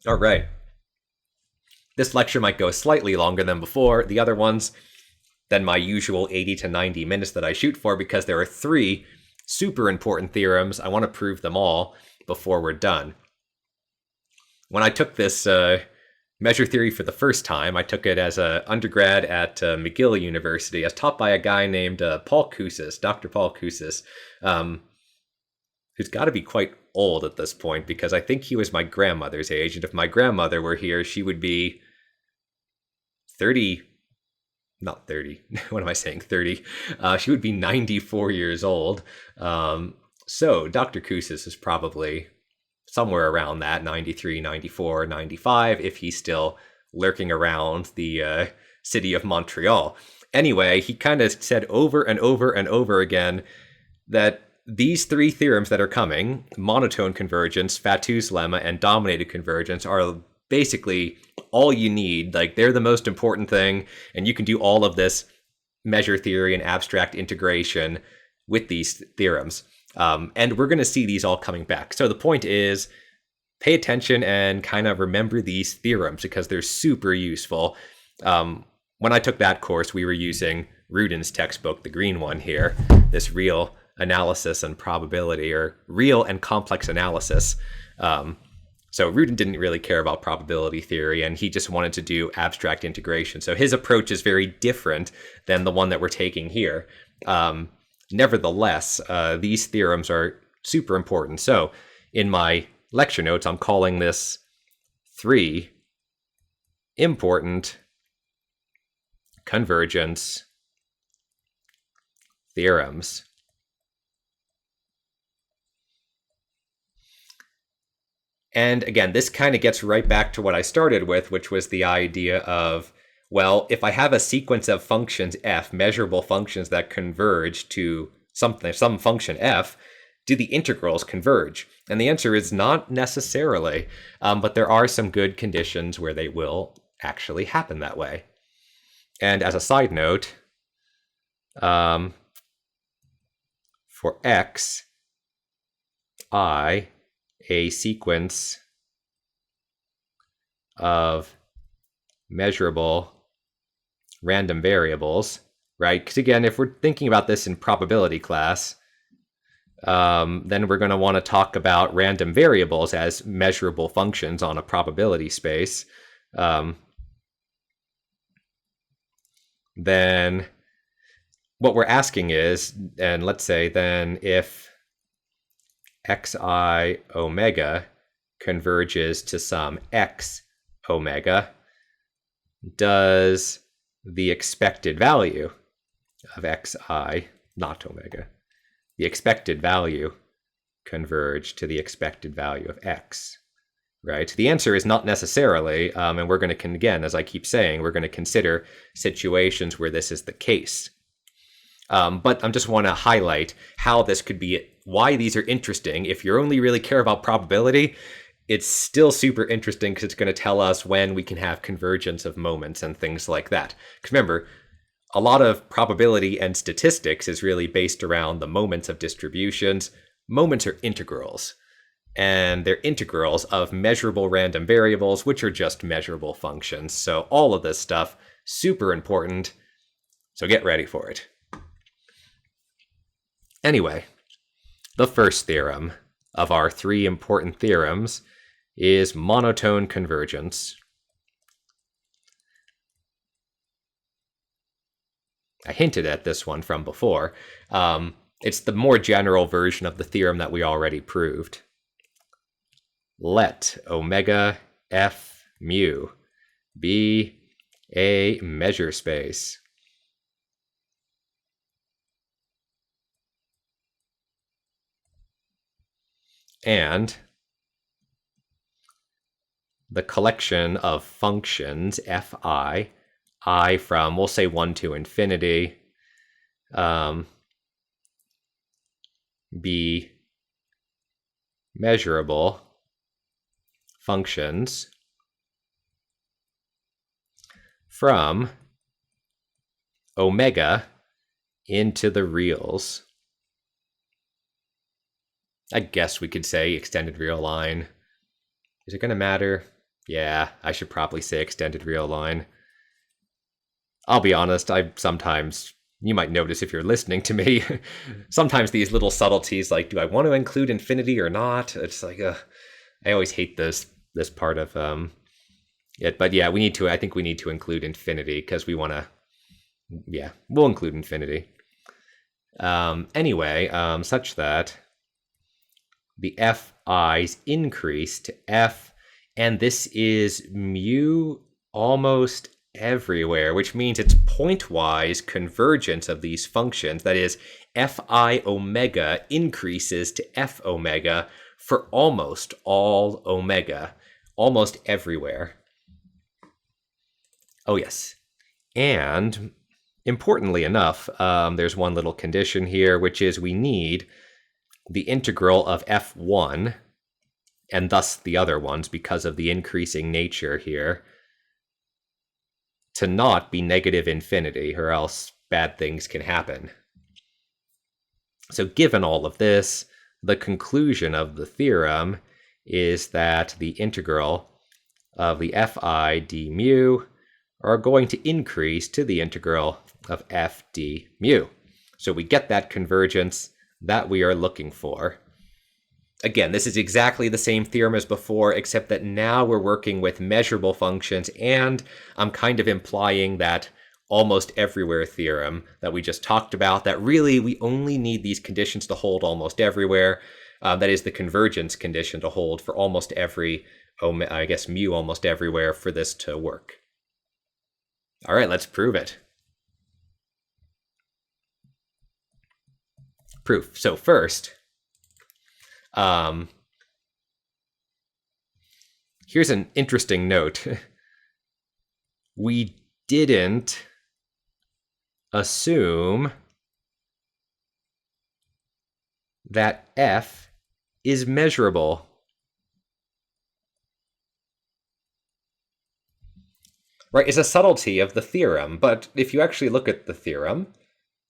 A: All right. This lecture might go slightly longer than before, the other ones, than my usual 80 to 90 minutes that I shoot for, because there are 3 super important theorems. I want to prove them all before we're done. When I took this measure theory for the first time, I took it as an undergrad at McGill University. I was taught by a guy named Paul Koussis, Dr. Paul Koussis, who's got to be quite old at this point, because I think he was my grandmother's age, and if my grandmother were here, she would be 30, not 30, what am I saying, 30, she would be 94 years old, so Dr. Koussis is probably somewhere around that, 93, 94, 95, if he's still lurking around the city of Montreal. Anyway, he kind of said over and over and over again that these 3 theorems that are coming, monotone convergence, Fatou's lemma, and dominated convergence, are basically all you need. Like, they're the most important thing, and you can do all of this measure theory and abstract integration with these theorems. And we're going to see these all coming back. So the point is, pay attention and kind of remember these theorems, because they're super useful. When I took that course, we were using Rudin's textbook, the green one here, this real analysis and probability, or real and complex analysis. So Rudin didn't really care about probability theory, and he just wanted to do abstract integration. So his approach is very different than the one that we're taking here. Nevertheless, these theorems are super important. So in my lecture notes, I'm calling this 3 important convergence theorems. And again, this kind of gets right back to what I started with, which was the idea of, well, if I have a sequence of functions f, measurable functions that converge to some function f, do the integrals converge? And the answer is not necessarily, but there are some good conditions where they will actually happen that way. And as a side note, for x, a sequence of measurable random variables, right? Because again, if we're thinking about this in probability class, then we're going to want to talk about random variables as measurable functions on a probability space. Then what we're asking is, and let's say then if xi omega converges to some x omega, does the expected value of xi, not omega, the expected value converge to the expected value of x, right? The answer is not necessarily, and we're going to, again, as I keep saying, we're going to consider situations where this is the case. But I just want to highlight how this could be, why these are interesting. If you only really care about probability, it's still super interesting because it's going to tell us when we can have convergence of moments and things like that. Because remember, a lot of probability and statistics is really based around the moments of distributions. Moments are integrals, and they're integrals of measurable random variables, which are just measurable functions. So all of this stuff, super important. So get ready for it. Anyway, the first theorem of our three important theorems is monotone convergence. I hinted at this one from before. It's the more general version of the theorem that we already proved. Let omega f mu be a measure space. And the collection of functions fi, I from, we'll say 1 to infinity, be measurable functions from omega into the reals. I guess we could say extended real line. Is it going to matter? Yeah, I should probably say extended real line. I'll be honest, you might notice if you're listening to me, sometimes these little subtleties, like, do I want to include infinity or not? It's like, I always hate this part of it. But yeah, I think we need to include infinity because we want to, yeah, we'll include infinity. Anyway, such that the fi's increase to f, and this is mu almost everywhere, which means it's pointwise convergence of these functions. That is, fi omega increases to f omega for almost all omega, almost everywhere. Oh yes, and importantly enough, there's one little condition here, which is we need the integral of f1, and thus the other ones, because of the increasing nature here, to not be negative infinity, or else bad things can happen. So given all of this, the conclusion of the theorem is that the integral of the fi d mu are going to increase to the integral of f d mu. So we get that convergence that we are looking for. Again, this is exactly the same theorem as before, except that now we're working with measurable functions, and I'm kind of implying that almost everywhere theorem that we just talked about, that really we only need these conditions to hold almost everywhere. That is the convergence condition to hold for almost every, I guess mu almost everywhere for this to work. All right, let's prove it. Proof. So first, here's an interesting note. We didn't assume that f is measurable. Right, it's a subtlety of the theorem, but if you actually look at the theorem,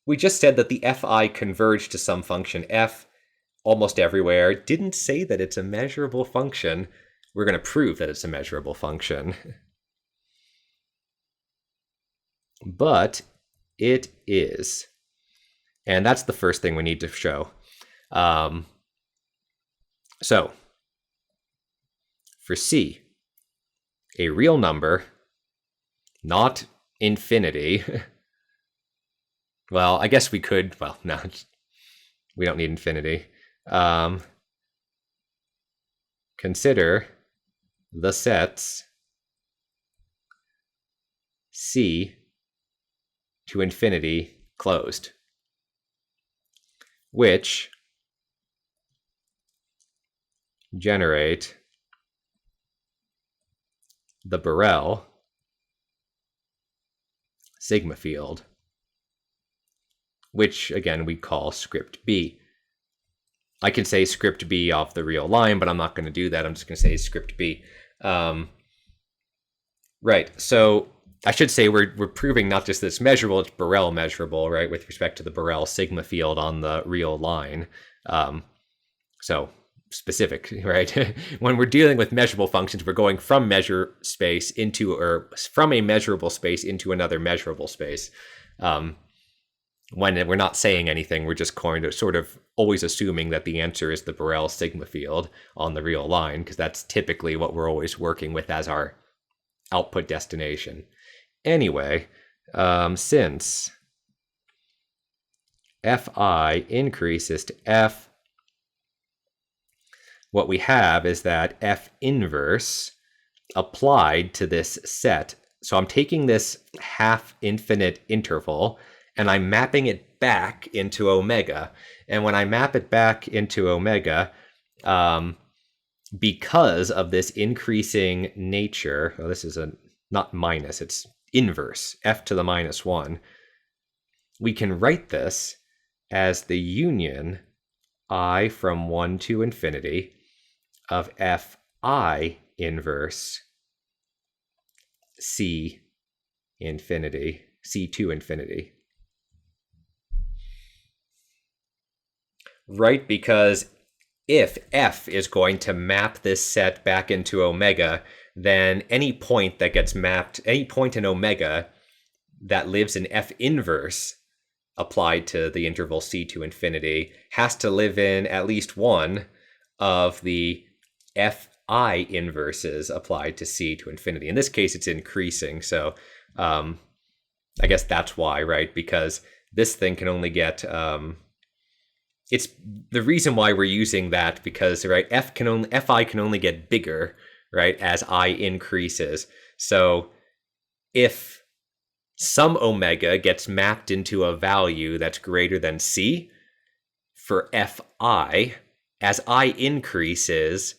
A: we just said that the fi converged to some function f almost everywhere. Didn't say that it's a measurable function. We're going to prove that it's a measurable function. But it is. And that's the first thing we need to show. So, for C, a real number, not infinity, well, I guess we could, well, no, we don't need infinity. Consider the sets C to infinity closed, which generate the Borel sigma field, which again we call script B. I can say script B off the real line, but I'm not going to do that. I'm just going to say script B. Right, so I should say we're proving not just that it's measurable, it's Borel measurable, right, with respect to the Borel sigma field on the real line. So specific, right? When we're dealing with measurable functions, we're going from measure space into, or from a measurable space into another measurable space. When we're not saying anything, we're just going to sort of always assuming that the answer is the Borel sigma field on the real line, because that's typically what we're always working with as our output destination. Anyway, since fi increases to f, what we have is that f inverse applied to this set. So I'm taking this half infinite interval and I'm mapping it back into omega. And when I map it back into omega, because of this increasing nature, oh, this is a not minus, it's inverse, f to the minus 1, we can write this as the union I from 1 to infinity of fi inverse c infinity, c to infinity. Right, because if f is going to map this set back into omega, then any point that gets mapped, any point in omega that lives in f inverse applied to the interval c to infinity has to live in at least one of the fi inverses applied to c to infinity. In this case, it's increasing. So I guess that's why, right? Because this thing can only get... it's the reason why we're using that, because, right, fi can only get bigger, right, as I increases. So if some omega gets mapped into a value that's greater than c for fi, as I increases,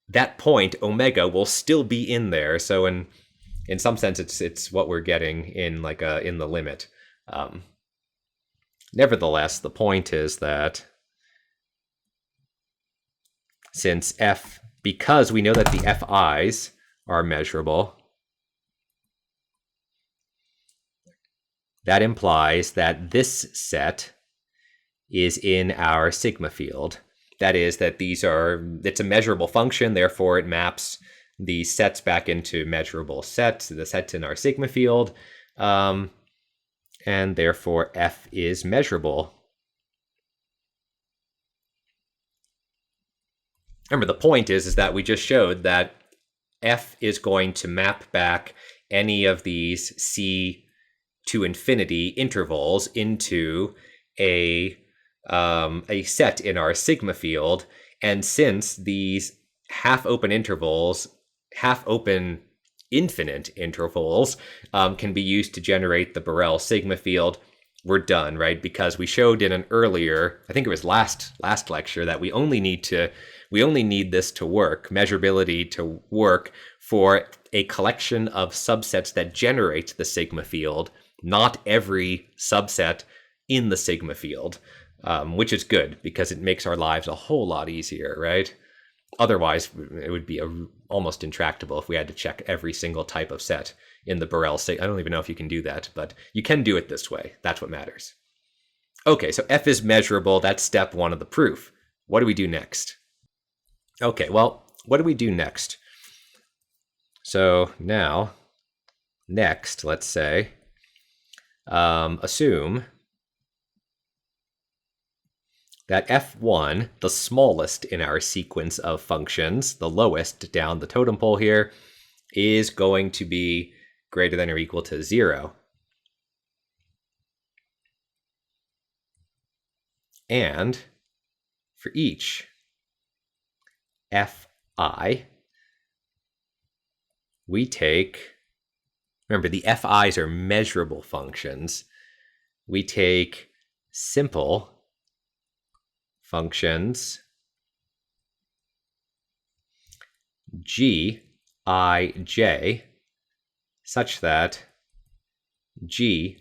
A: that point omega will still be in there. So in some sense, it's what we're getting in in the limit. Nevertheless, the point is that since because we know that the fi's are measurable, that implies that this set is in our sigma field. That is, that it's a measurable function, therefore it maps the sets back into measurable sets, the sets in our sigma field, and therefore f is measurable. Remember, the point is that we just showed that f is going to map back any of these c to infinity intervals into a set in our sigma field. And since these half-open intervals, half-open infinite intervals, can be used to generate the Borel sigma field, we're done, right? Because we showed in an earlier, I think it was last lecture, that we only need this to work, measurability to work, for a collection of subsets that generate the sigma field, not every subset in the sigma field, which is good because it makes our lives a whole lot easier, right? Otherwise, it would be almost intractable if we had to check every single type of set in the Borel sigma. I don't even know if you can do that, but you can do it this way. That's what matters. Okay, so f is measurable. That's step one of the proof. What do we do next? Okay, well, what do we do next? So now, next, let's say, assume that f1, the smallest in our sequence of functions, the lowest down the totem pole here, is going to be greater than or equal to 0. And for each fi, we take, remember the fi's are measurable functions, we take simple functions gij such that gij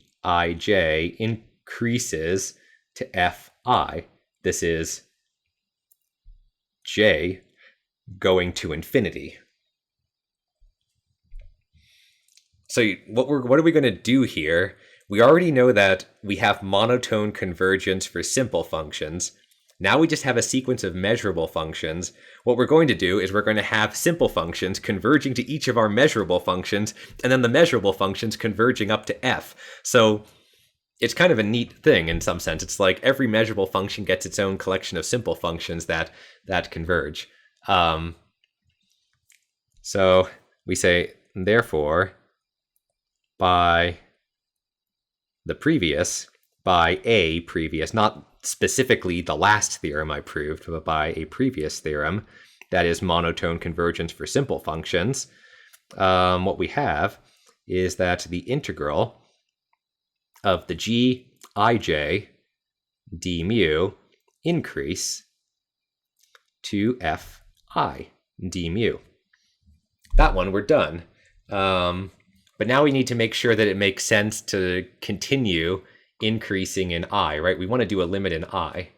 A: increases to fi. This is j going to infinity. So what are we going to do here? We already know that we have monotone convergence for simple functions. Now we just have a sequence of measurable functions. What we're going to do is we're going to have simple functions converging to each of our measurable functions, and then the measurable functions converging up to f. So it's kind of a neat thing in some sense. It's like every measurable function gets its own collection of simple functions that converge. So we say, therefore, by a previous, not specifically the last theorem I proved, but by a previous theorem, that is monotone convergence for simple functions, what we have is that the integral of the gij d mu increase to fi d mu. That one we're done. But now we need to make sure that it makes sense to continue increasing in I, right? We want to do a limit in I.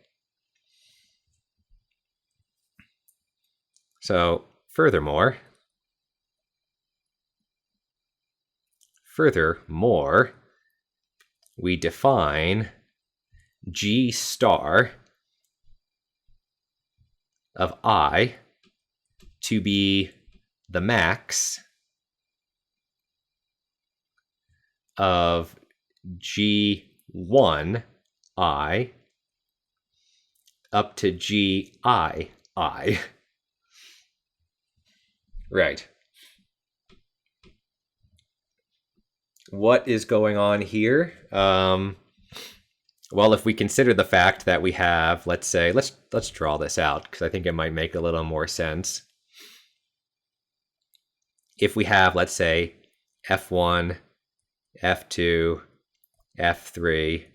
A: So furthermore, we define g star of I to be the max of g1 I up to gi I. Right. What is going on here? Well, if we consider the fact that we have, let's say, let's draw this out because I think it might make a little more sense. If we have, let's say, f1, f2, f3,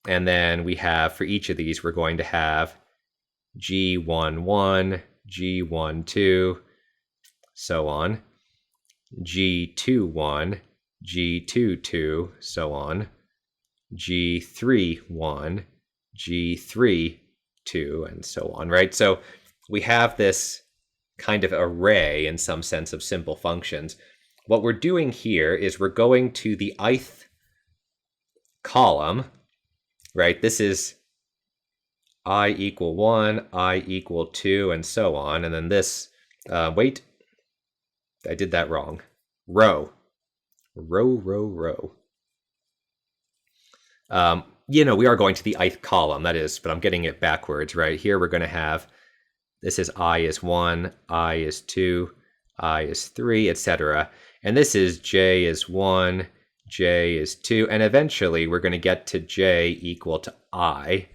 A: and then we have, for each of these, we're going to have g11, g12, so on, g21, g22, so on, g31, g32, and so on, right? So we have this kind of array in some sense of simple functions. What we're doing here is we're going to the ith column, right? This is I equal 1, I equal 2, and so on. And then this, wait, I did that wrong. Row. We are going to the ith column, that is, but I'm getting it backwards, right? Here we're going to have, this is I is 1, I is 2, I is 3, etc. And this is j is 1, j is 2, and eventually we're going to get to j equal to I.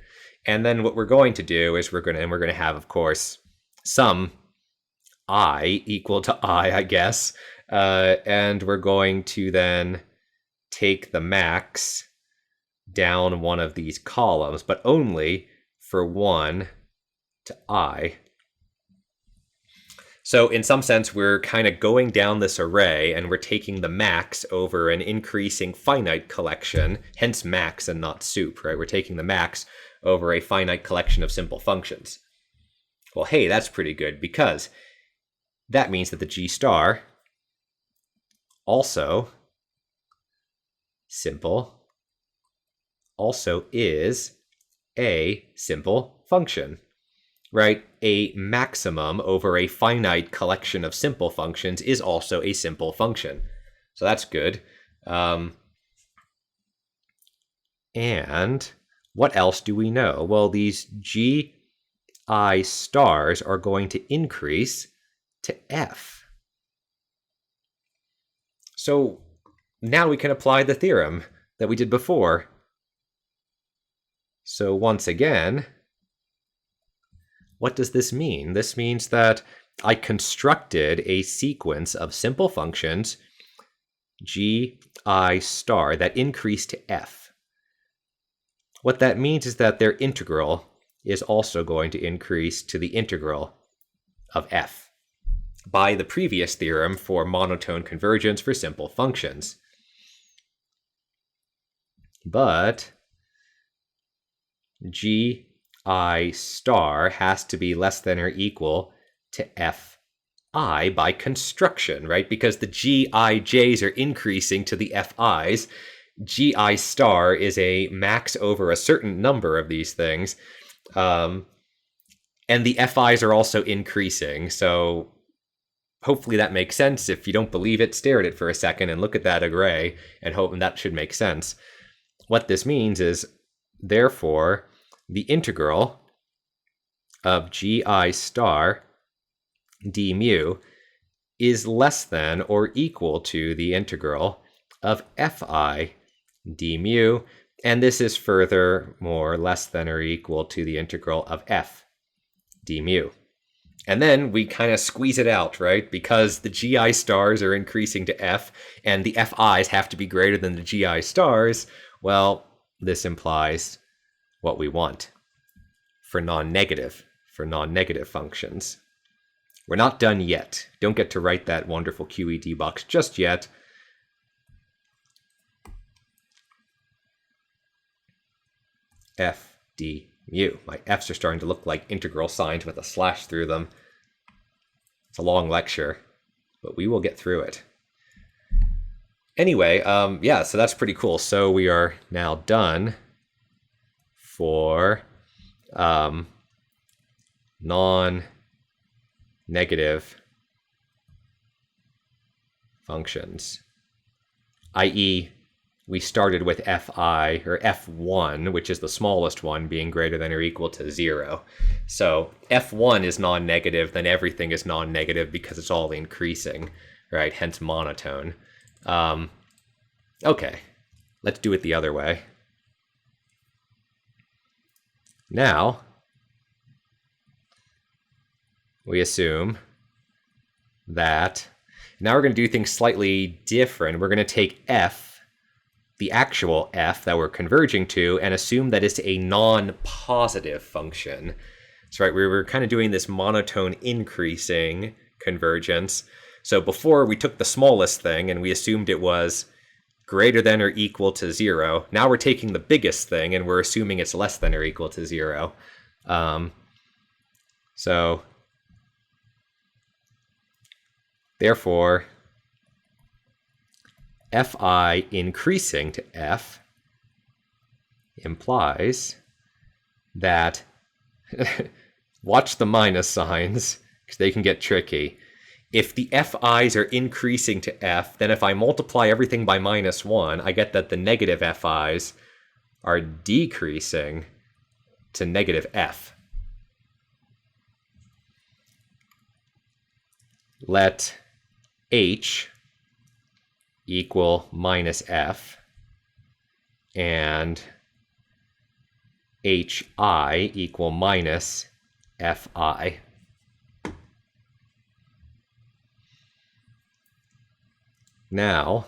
A: And then what we're going to do is we're going to have, of course, some I equal to I guess. And we're going to then take the max down one of these columns, but only for 1 to I. So in some sense, we're kind of going down this array and we're taking the max over an increasing finite collection, hence max and not sup, right? We're taking the max over a finite collection of simple functions. Well, hey, that's pretty good because that means that the g star also is a simple function, right? A maximum over a finite collection of simple functions is also a simple function. So that's good. And what else do we know? Well, these gi stars are going to increase to f. So now we can apply the theorem that we did before. So once again, what does this mean? This means that I constructed a sequence of simple functions, g, I star, that increase to f. What that means is that their integral is also going to increase to the integral of f by the previous theorem for monotone convergence for simple functions. But g I star has to be less than or equal to fi by construction, right? Because the gij's are increasing to the fi's. Gi star is a max over a certain number of these things. And the fi's are also increasing. So hopefully that makes sense. If you don't believe it, stare at it for a second and look at that array and hope that should make sense. What this means is, therefore, the integral of gi star d mu is less than or equal to the integral of fi d mu, and this is furthermore less than or equal to the integral of f d mu. And then we kind of squeeze it out, right? Because the gi stars are increasing to f, and the fi's have to be greater than the gi stars, well, this implies what we want for non-negative functions. We're not done yet. Don't get to write that wonderful QED box just yet. F d mu. My f's are starting to look like integral signs with a slash through them. It's a long lecture, but we will get through it. Anyway, yeah, so that's pretty cool. So we are now done for non-negative functions, i.e., we started with fi, or f1, which is the smallest one, being greater than or equal to 0. So f1 is non-negative, then everything is non-negative because it's all increasing, right? Hence monotone. Okay, let's do it the other way. Now, we assume that now we're going to do things slightly different. We're going to take f, the actual f that we're converging to, and assume that it's a non-positive function. That's right, we were kind of doing this monotone increasing convergence. So before we took the smallest thing and we assumed it was greater than or equal to 0. Now we're taking the biggest thing and we're assuming it's less than or equal to 0. So therefore, fi increasing to f implies that, watch the minus signs, because they can get tricky. If the fi's are increasing to f, then if I multiply everything by -1, I get that the negative fi's are decreasing to negative f. Let h equal -f and hi equal -fi. Now,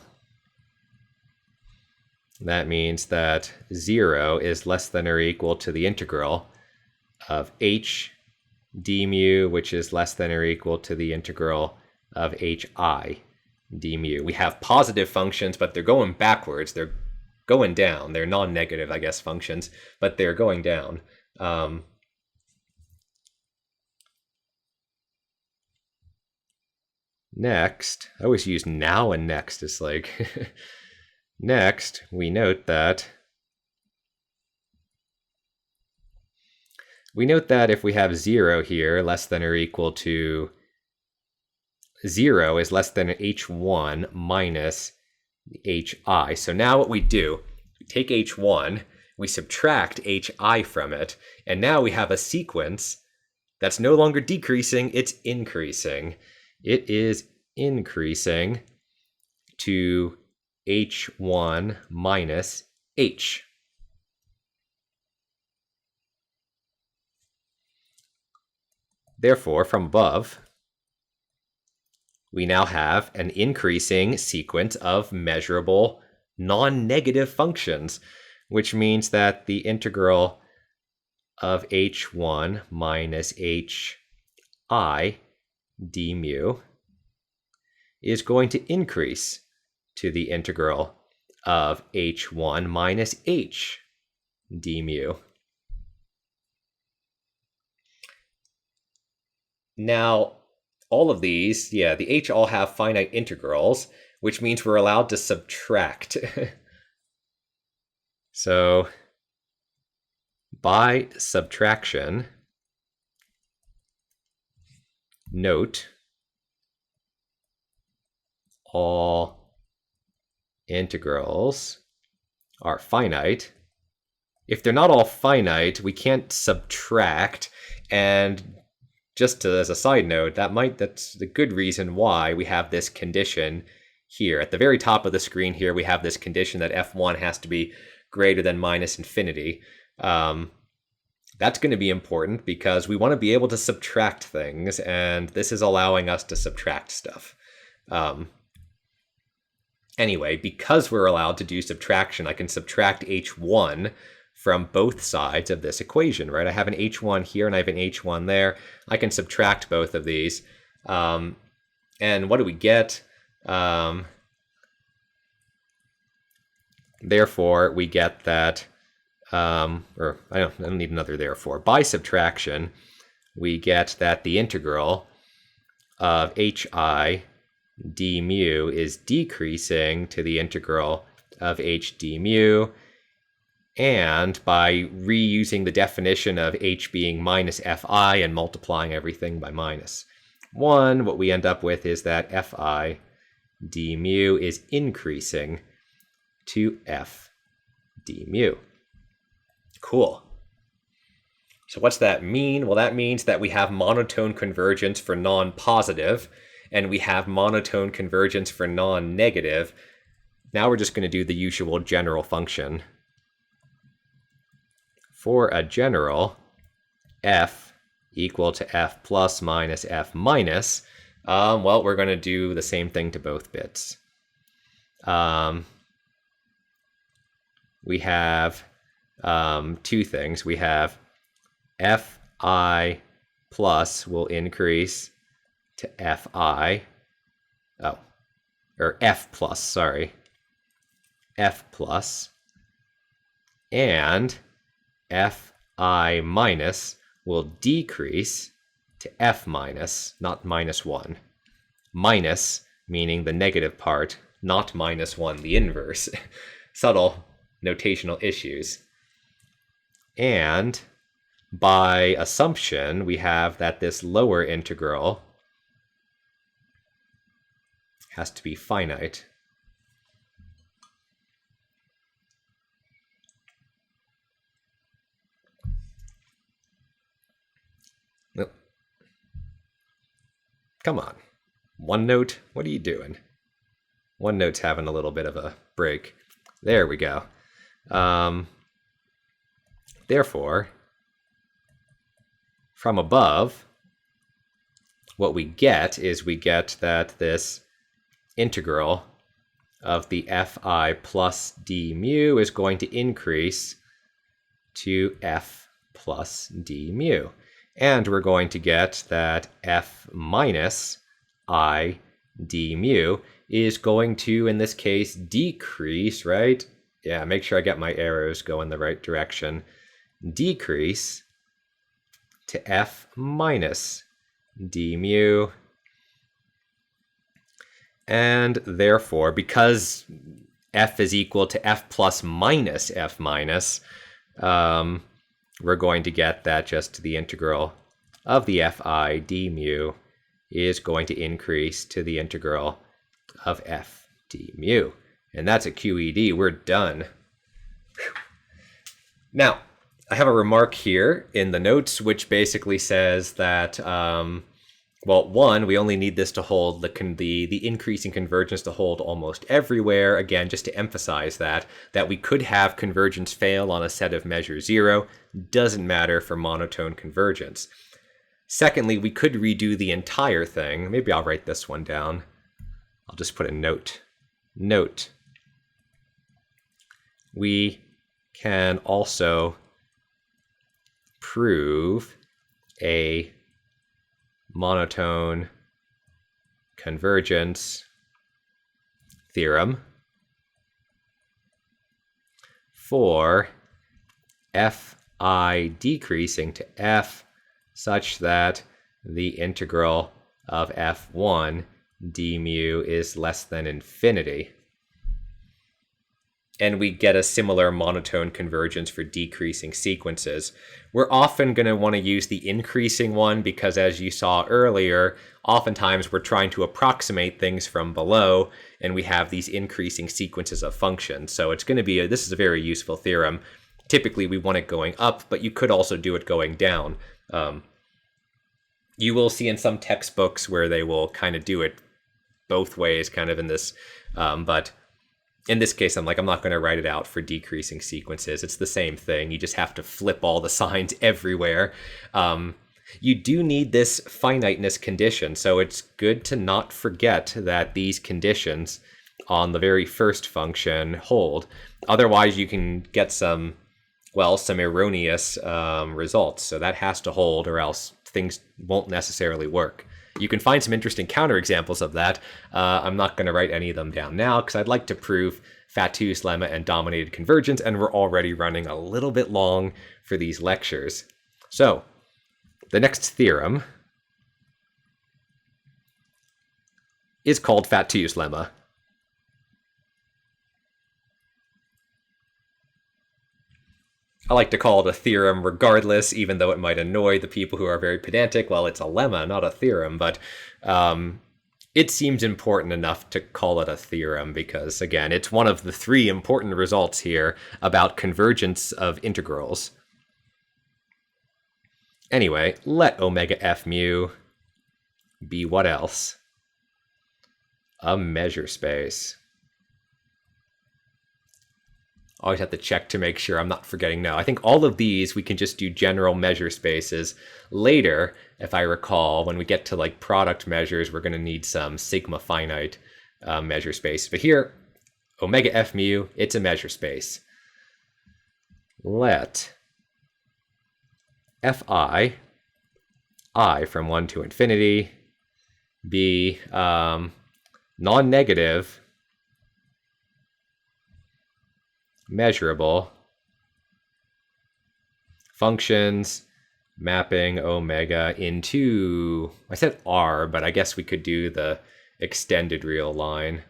A: that means that 0 is less than or equal to the integral of h d mu, which is less than or equal to the integral of hi d mu. We have positive functions, but they're going backwards. They're going down. They're non-negative, I guess, functions, but they're going down. Next, I always use now and next as like, next, we note that if we have 0 here, less than or equal to 0 is less than h1 minus hi. So now what we do, we take h1, we subtract hi from it, and now we have a sequence that's no longer decreasing, it's increasing. It is increasing to h1 minus h. Therefore, from above, we now have an increasing sequence of measurable non-negative functions, which means that the integral of h1 minus hi d mu is going to increase to the integral of h1 minus h d mu. Now, all of these, the h all have finite integrals, which means we're allowed to subtract. So, by subtraction, note all integrals are finite. If they're not all finite, we can't subtract, and just as a side note, that's the good reason why we have this condition here. At the very top of the screen here, we have this condition that f1 has to be greater than minus infinity. That's going to be important because we want to be able to subtract things, and this is allowing us to subtract stuff. Anyway, because we're allowed to do subtraction, I can subtract h1 from both sides of this equation, right? I have an h1 here and I have an h1 there. I can subtract both of these. And what do we get? Therefore, we get that, or I don't need another therefore. By subtraction, we get that the integral of hi d mu is decreasing to the integral of h d mu. And by reusing the definition of h being minus fi and multiplying everything by minus 1, what we end up with is that fi d mu is increasing to f d mu. Cool. So what's that mean? Well, that means that we have monotone convergence for non-positive, and we have monotone convergence for non-negative. Now we're just going to do the usual general function. For a general, f equal to f plus minus f minus, well, we're going to do the same thing to both bits. We have two things. We have fi plus will increase to fi. Or f plus, sorry. F plus. And fi minus will decrease to f minus, not minus 1. Minus meaning the negative part, not minus 1, the inverse. Subtle notational issues. And by assumption, we have that this lower integral has to be finite. Nope. Come on. OneNote, what are you doing? OneNote's having a little bit of a break. There we go. Therefore, from above, what we get is we get that this integral of the fi plus d mu is going to increase to f plus d mu. And we're going to get that f minus I d mu is going to, in this case, decrease, right? Yeah, make sure I get my arrows go in the right direction. Decrease to f minus d mu. And therefore, because f is equal to f plus minus f minus, we're going to get that just the integral of the fi d mu is going to increase to the integral of f d mu. And that's a QED. We're done. Whew. Now, I have a remark here in the notes which basically says that, well, one, we only need this to hold the increasing convergence to hold almost everywhere. Again, just to emphasize that we could have convergence fail on a set of measure 0. Doesn't matter for monotone convergence. Secondly, we could redo the entire thing. Maybe I'll write this one down. I'll just put a note. Note. We can also prove a monotone convergence theorem for fi decreasing to f such that the integral of f1 d mu is less than infinity. And we get a similar monotone convergence for decreasing sequences. We're often going to want to use the increasing one because, as you saw earlier, oftentimes we're trying to approximate things from below, and we have these increasing sequences of functions. So it's going to be this is a very useful theorem. Typically, we want it going up, but you could also do it going down. You will see in some textbooks where they will kind of do it both ways, kind of in this, but in this case, I'm not going to write it out for decreasing sequences. It's the same thing. You just have to flip all the signs everywhere. You do need this finiteness condition, so it's good to not forget that these conditions on the very first function hold. Otherwise, you can get some erroneous results. So that has to hold, or else things won't necessarily work. You can find some interesting counterexamples of that. I'm not going to write any of them down now because I'd like to prove Fatou's lemma and dominated convergence, and we're already running a little bit long for these lectures. So, the next theorem is called Fatou's lemma. I like to call it a theorem regardless, even though it might annoy the people who are very pedantic. Well, it's a lemma, not a theorem, but it seems important enough to call it a theorem because, again, it's one of the three important results here about convergence of integrals. Anyway, let omega f mu be what else? A measure space. Always have to check to make sure I'm not forgetting. No, I think all of these we can just do general measure spaces. Later, if I recall, when we get to product measures, we're going to need some sigma finite measure space. But here, omega f mu, it's a measure space. Let fi, I from 1 to infinity, be non-negative measurable functions mapping omega into, I said R, but I guess we could do the extended real line.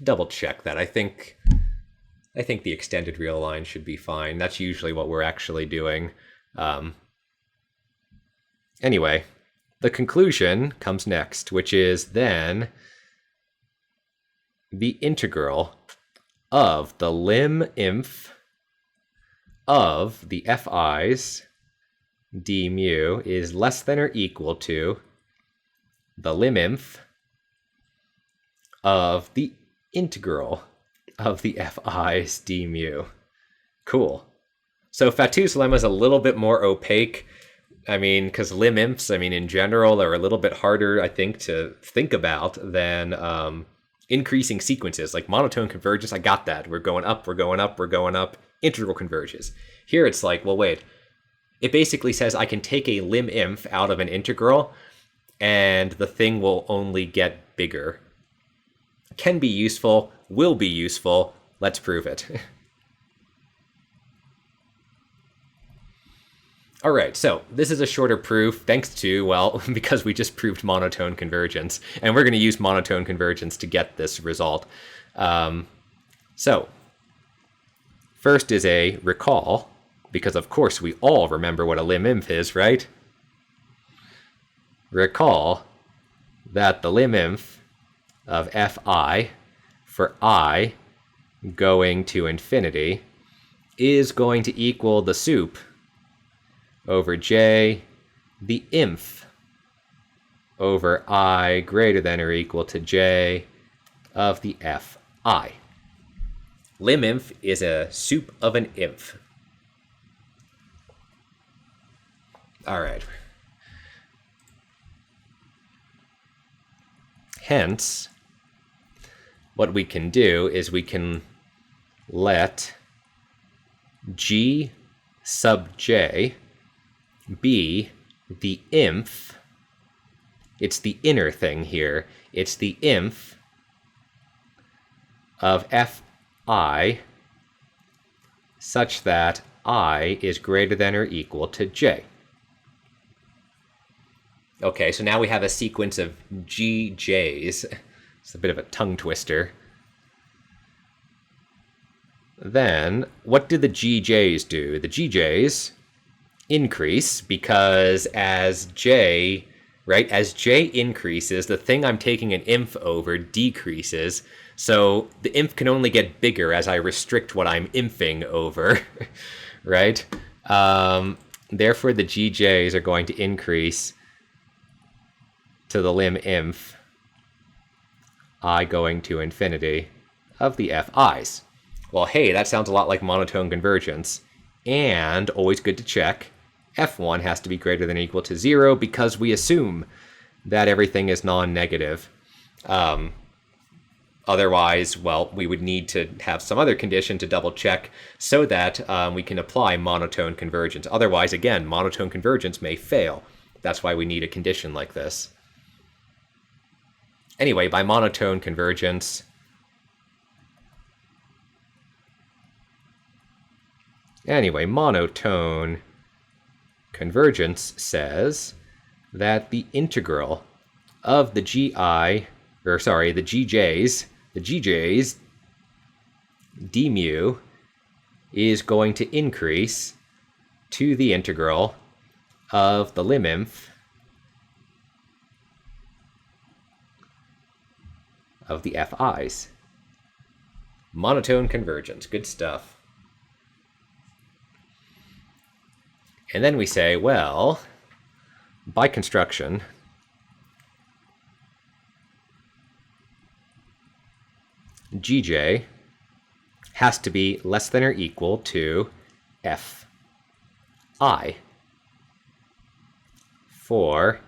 A: Double check that. I think the extended real line should be fine. That's usually what we're actually doing. Anyway, the conclusion comes next, which is then the integral of the lim inf of the fi's d mu is less than or equal to the lim inf of the integral of the fi's d mu. Cool. So Fatou's lemma is a little bit more opaque. I mean, because lim infs, in general, are a little bit harder, I think, to think about than increasing sequences. Like monotone convergence, I got that. We're going up, we're going up, we're going up. Integral converges. Here it's well, wait. It basically says I can take a lim inf out of an integral, and the thing will only get bigger. Can be useful, will be useful. Let's prove it. All right, so this is a shorter proof thanks to, because we just proved monotone convergence, and we're going to use monotone convergence to get this result. So first is a recall, because of course we all remember what a lim inf is, right? Recall that the lim inf of fi for I going to infinity is going to equal the sup over j, the inf over I greater than or equal to j of the fi. Lim inf is a sup of an inf. All right. Hence, what we can do is we can let G sub j be the inf. It's the inner thing here. It's the inf of fi such that I is greater than or equal to j. Okay, so now we have a sequence of GJs. It's a bit of a tongue twister. Then, what do the GJs do? The GJs increase because as j increases, the thing I'm taking an inf over decreases. So the inf can only get bigger as I restrict what I'm infing over, right? Therefore, the GJs are going to increase to the lim inf I going to infinity of the fi's. Well, hey, that sounds a lot like monotone convergence. And, always good to check, f1 has to be greater than or equal to 0 because we assume that everything is non-negative. Otherwise, well, we would need to have some other condition to double check so that we can apply monotone convergence. Otherwise, again, monotone convergence may fail. That's why we need a condition like this. Anyway, by monotone convergence, monotone convergence says that the integral of the GJs d mu is going to increase to the integral of the lim inf of the fi's. Monotone convergence, good stuff. And then we say, well, by construction, GJ has to be less than or equal to fi for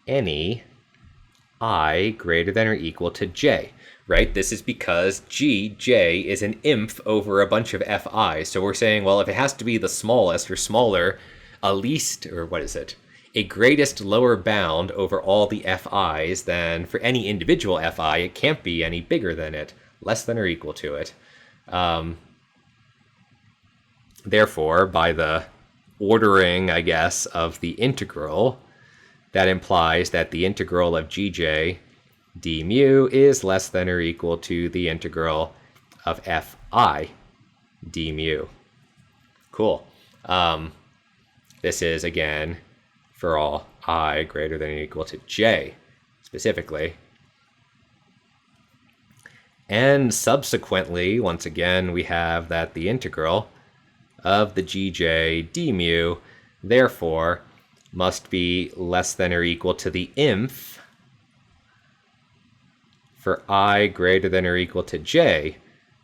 A: any I greater than or equal to j, right? This is because Gj is an inf over a bunch of fi's. So we're saying, well, if it has to be the smallest or smaller, a least, or what is it? A greatest lower bound over all the fi's, then for any individual fi, it can't be any bigger than it, less than or equal to it. Therefore, by the ordering, I guess, of the integral, that implies that the integral of Gj d mu is less than or equal to the integral of fi d mu. Cool. This is, again, for all I greater than or equal to j, specifically. And subsequently, once again, we have that the integral of the Gj d mu, therefore, must be less than or equal to the inf for I greater than or equal to j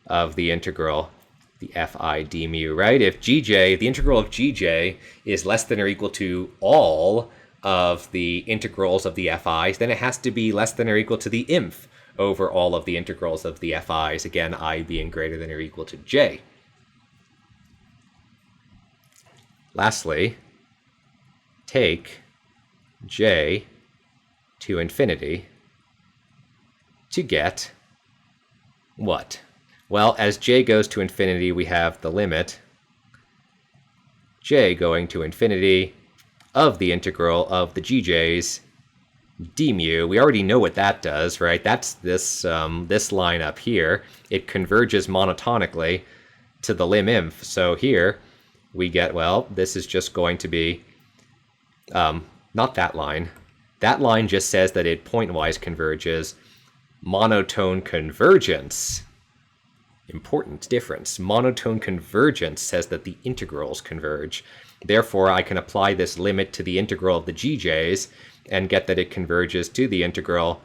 A: of the integral, the fi d mu, right? If Gj, the integral of Gj is less than or equal to all of the integrals of the fi's, then it has to be less than or equal to the inf over all of the integrals of the fi's, again, I being greater than or equal to j. Lastly, take j to infinity to get what? Well, as j goes to infinity, we have the limit j going to infinity of the integral of the Gj's d mu. We already know what that does, right? That's this line up here. It converges monotonically to the lim inf. So here we get, well, this is just going to be not that line. That line just says that it pointwise converges. Monotone convergence, important difference. Monotone convergence says that the integrals converge. Therefore, I can apply this limit to the integral of the Gj's and get that it converges to the integral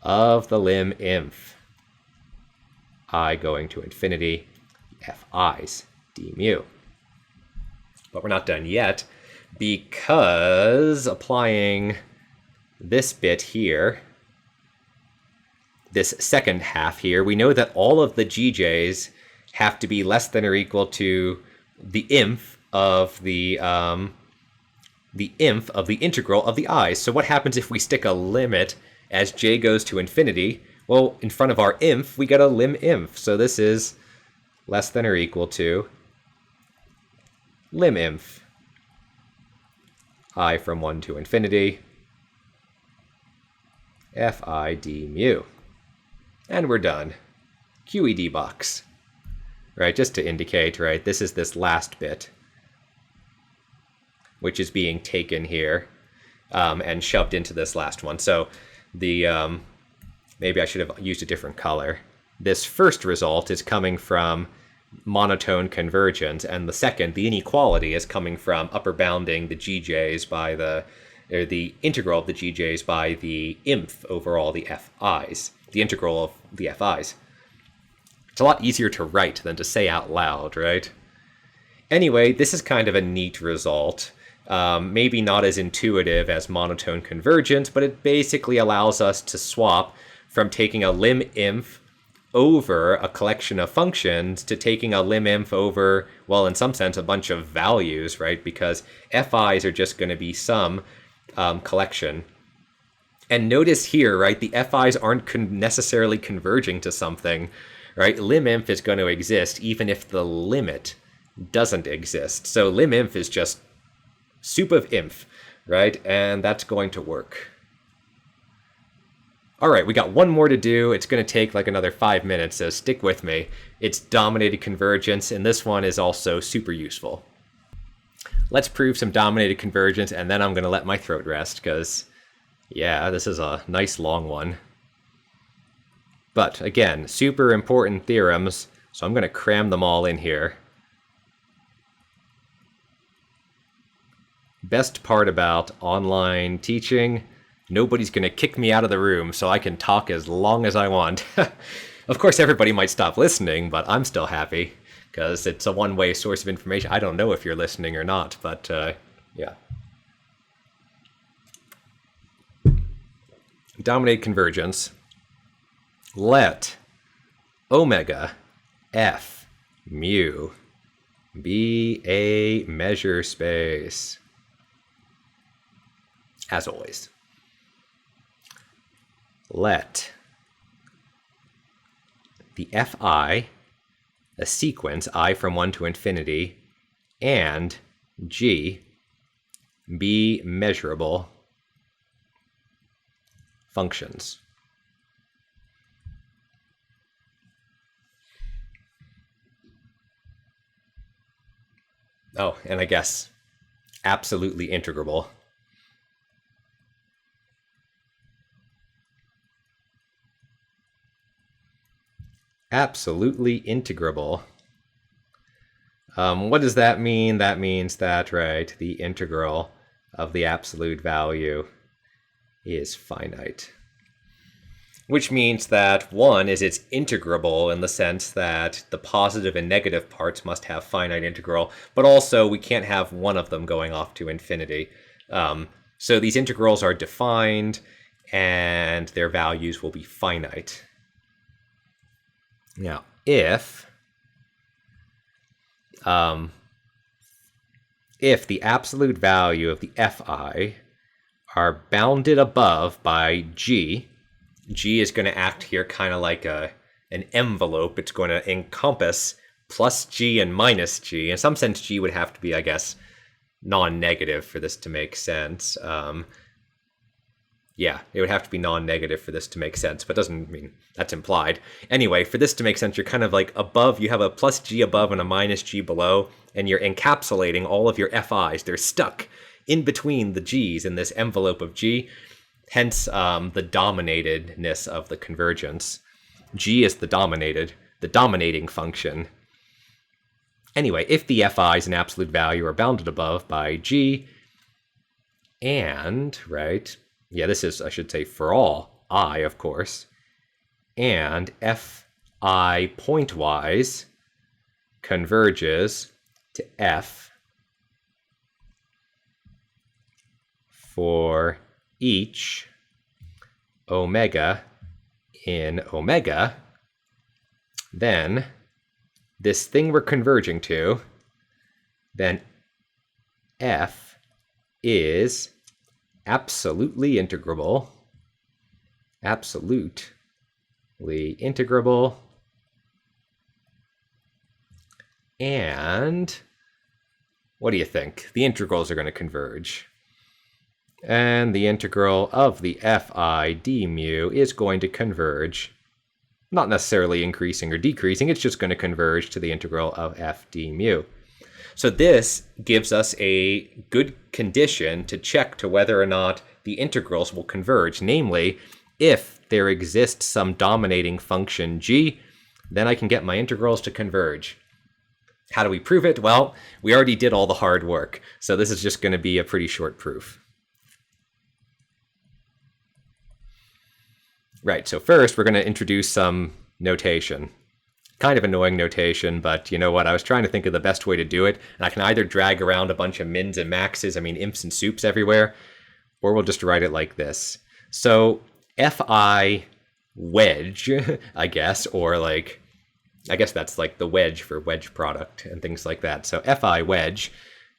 A: of the lim inf I going to infinity fi's d mu. But we're not done yet. Because applying this bit here, this second half here, we know that all of the GJs have to be less than or equal to the inf of the integral of the i's. So what happens if we stick a limit as j goes to infinity? Well, in front of our inf, we get a lim inf. So this is less than or equal to lim inf I from 1 to infinity fi d mu. And we're done. QED box. Right, just to indicate, right, this is this last bit, which is being taken here and shoved into this last one. So the maybe I should have used a different color. This first result is coming from monotone convergence, and the second, the inequality, is coming from upper bounding the GJs by the integral of the GJs by the inf over all the FIs, the integral of the FIs. It's a lot easier to write than to say out loud, right? Anyway, this is kind of a neat result. Maybe not as intuitive as monotone convergence, but it basically allows us to swap from taking a lim inf over a collection of functions to taking a lim inf over, well, in some sense, a bunch of values, right? Because FIs are just going to be some collection. And notice here, right, the FIs aren't necessarily converging to something, right? Lim inf is going to exist even if the limit doesn't exist. So lim inf is just sup of inf, right? And that's going to work. All right, we got one more to do. It's going to take like another 5 minutes, so stick with me. It's dominated convergence, and this one is also super useful. Let's prove some dominated convergence, and then I'm going to let my throat rest, because, yeah, this is a nice long one. But, again, super important theorems, so I'm going to cram them all in here. Best part about online teaching, nobody's going to kick me out of the room, so I can talk as long as I want. Of course, everybody might stop listening, but I'm still happy, because it's a one-way source of information. I don't know if you're listening or not, but, yeah. Dominated convergence. Let omega f mu be a measure space. As always. Let the fi, a sequence I from 1 to infinity, and g be measurable functions. Oh, and I guess absolutely integrable. Absolutely integrable. What does that mean? That means that, right, the integral of the absolute value is finite. Which means that, one, is it's integrable in the sense that the positive and negative parts must have finite integral, but also we can't have one of them going off to infinity. So these integrals are defined, and their values will be finite. Now, if the absolute value of the fi are bounded above by g is going to act here kind of like an envelope. It's going to encompass plus g and minus g. In some sense, g would have to be, I guess, non-negative for this to make sense. Yeah, it would have to be non-negative for this to make sense, but doesn't mean that's implied. Anyway, for this to make sense, you're kind of like above, you have a plus g above and a minus g below, and you're encapsulating all of your FIs. They're stuck in between the g's in this envelope of g, hence the dominatedness of the convergence. G is the dominating function. Anyway, if the FIs in absolute value are bounded above by g, and, right, yeah, this is, I should say, for all I, of course, and fi pointwise converges to f for each omega in omega, then this thing we're converging to, then f is absolutely integrable, and what do you think? The integrals are going to converge. And the integral of the fi d mu is going to converge, not necessarily increasing or decreasing, it's just going to converge to the integral of f d mu. So this gives us a good condition to check to whether or not the integrals will converge. Namely, if there exists some dominating function g, then I can get my integrals to converge. How do we prove it? Well, we already did all the hard work, so this is just going to be a pretty short proof. Right, so first we're going to introduce some notation. Kind of annoying notation, but you know what? I was trying to think of the best way to do it, and I can either drag around a bunch of mins and maxes, imps and soups everywhere, or we'll just write it like this. So fi wedge, I guess, or I guess that's like the wedge for wedge product and things like that. So fi wedge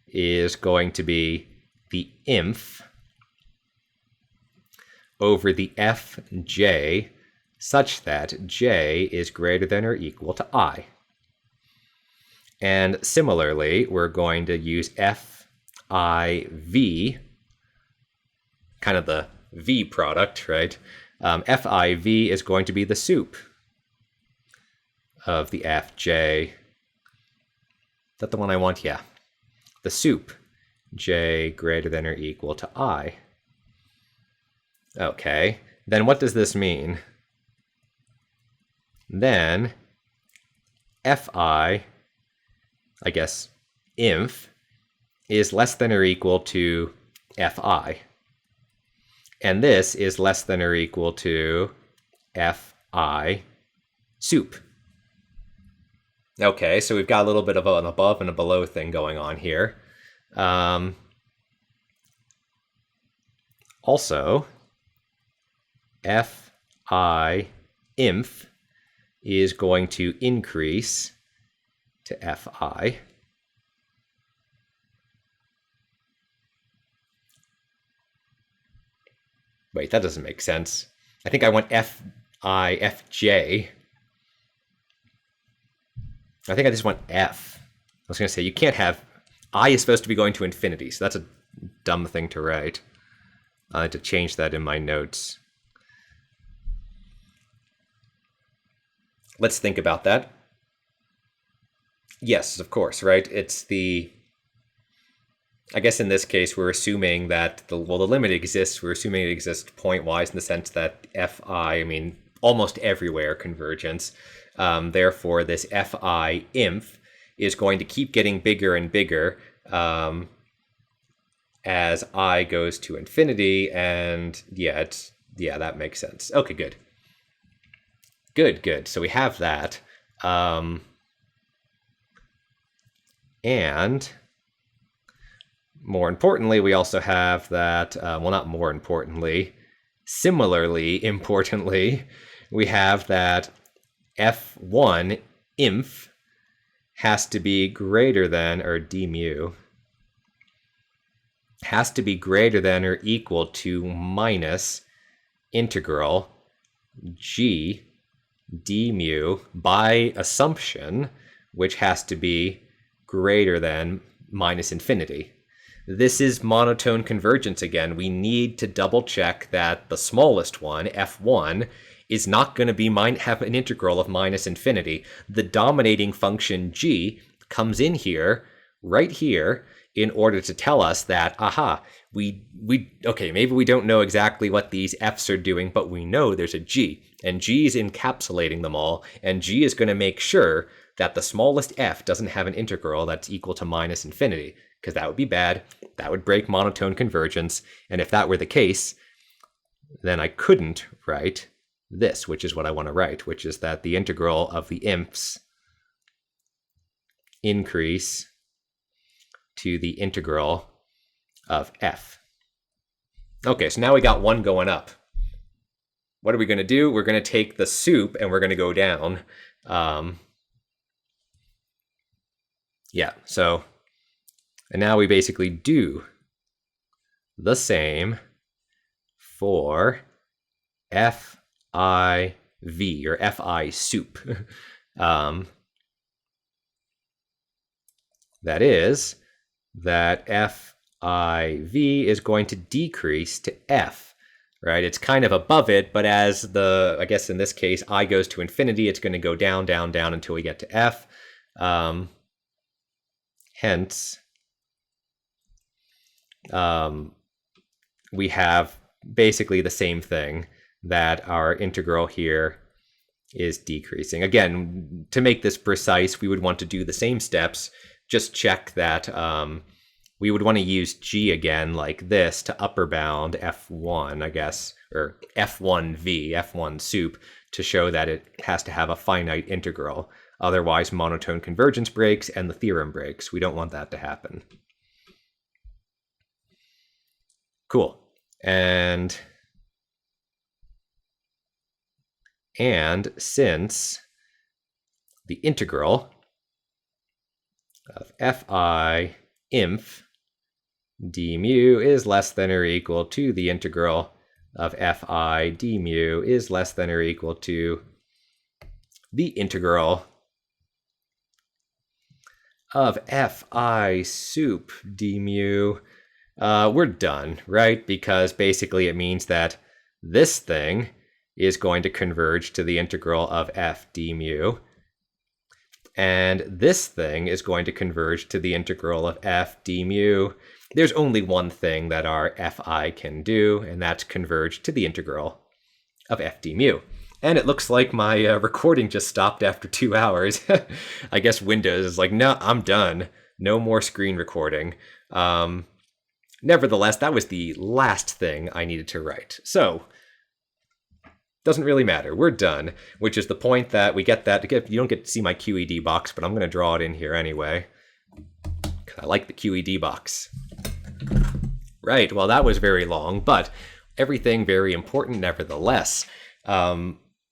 A: is going to be the inf over the fj such that j is greater than or equal to I. And similarly, we're going to use fiv, kind of the v product, right? Fiv is going to be the soup of the fj. Is that the one I want? Yeah. The soup, j greater than or equal to I. Okay, then what does this mean? Then fi, I guess, inf, is less than or equal to fi. And this is less than or equal to fi soup. Okay, so we've got a little bit of an above and a below thing going on here. Also, fi inf is going to increase to fi. Wait, that doesn't make sense. I think I want fj. I think I just want f. I was going to say, you can't have... I is supposed to be going to infinity, so that's a dumb thing to write. I had to change that in my notes. Let's think about that. Yes, of course, right? It's the... I guess in this case, we're assuming that the limit exists. We're assuming it exists point-wise in the sense that fi, almost everywhere convergence. Therefore, this fi inf is going to keep getting bigger and bigger as I goes to infinity. And yeah, that makes sense. Okay, good. Good. So we have that. And more importantly, we also have that, well, not more importantly, similarly importantly, we have that f1 inf has to be greater than, or d mu, has to be greater than or equal to minus integral g d mu by assumption, which has to be greater than minus infinity. This is monotone convergence again. We need to double check that the smallest one, f1, is not going to have an integral of minus infinity. The dominating function g comes in here, right here, in order to tell us that, okay, maybe we don't know exactly what these f's are doing, but we know there's a g, and g is encapsulating them all, and g is going to make sure that the smallest f doesn't have an integral that's equal to minus infinity, because that would be bad. That would break monotone convergence, and if that were the case, then I couldn't write this, which is what I want to write, which is that the integral of the infs increase to the integral of f. Okay, so now we got one going up. What are we going to do? We're going to take the soup and we're going to go down. Yeah, so, and now we basically do the same for FIV, or FI soup. That is, that FIV is going to decrease to F, right? It's kind of above it, but as the, I guess in this case, I goes to infinity, it's going to go down, down, down until we get to F. Hence, we have basically the same thing, that our integral here is decreasing. Again, to make this precise, we would want to do the same steps. Just check that we would want to use g again like this to upper bound f1, I guess, or f1v, f1 soup, to show that it has to have a finite integral. Otherwise, monotone convergence breaks and the theorem breaks. We don't want that to happen. Cool. And since the integral of fi inf d mu is less than or equal to the integral of fi d mu is less than or equal to the integral of fi soup d mu, we're done, right? Because basically it means that this thing is going to converge to the integral of f d mu, and this thing is going to converge to the integral of f d mu. There's only one thing that our fi can do, and that's converge to the integral of f d mu. And it looks like my recording just stopped after 2 hours. I guess Windows is like, no, I'm done. No more screen recording. Nevertheless, that was the last thing I needed to write. So, doesn't really matter. We're done, which is the point that we get that. You don't get to see my QED box, but I'm going to draw it in here anyway. I like the QED box. Right, well, that was very long, but everything very important nevertheless.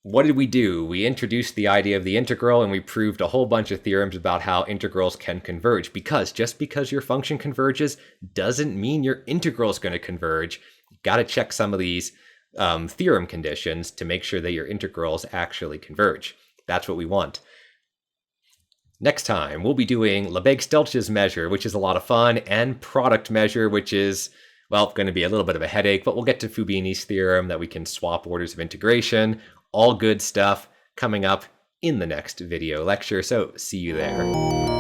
A: What did we do? We introduced the idea of the integral, and we proved a whole bunch of theorems about how integrals can converge, because just because your function converges doesn't mean your integral is going to converge. You've got to check some of these theorem conditions to make sure that your integrals actually converge. That's what we want. Next time, we'll be doing Lebesgue-Stieltjes measure, which is a lot of fun, and product measure, which is, well, going to be a little bit of a headache, but we'll get to Fubini's theorem that we can swap orders of integration. All good stuff coming up in the next video lecture, so see you there.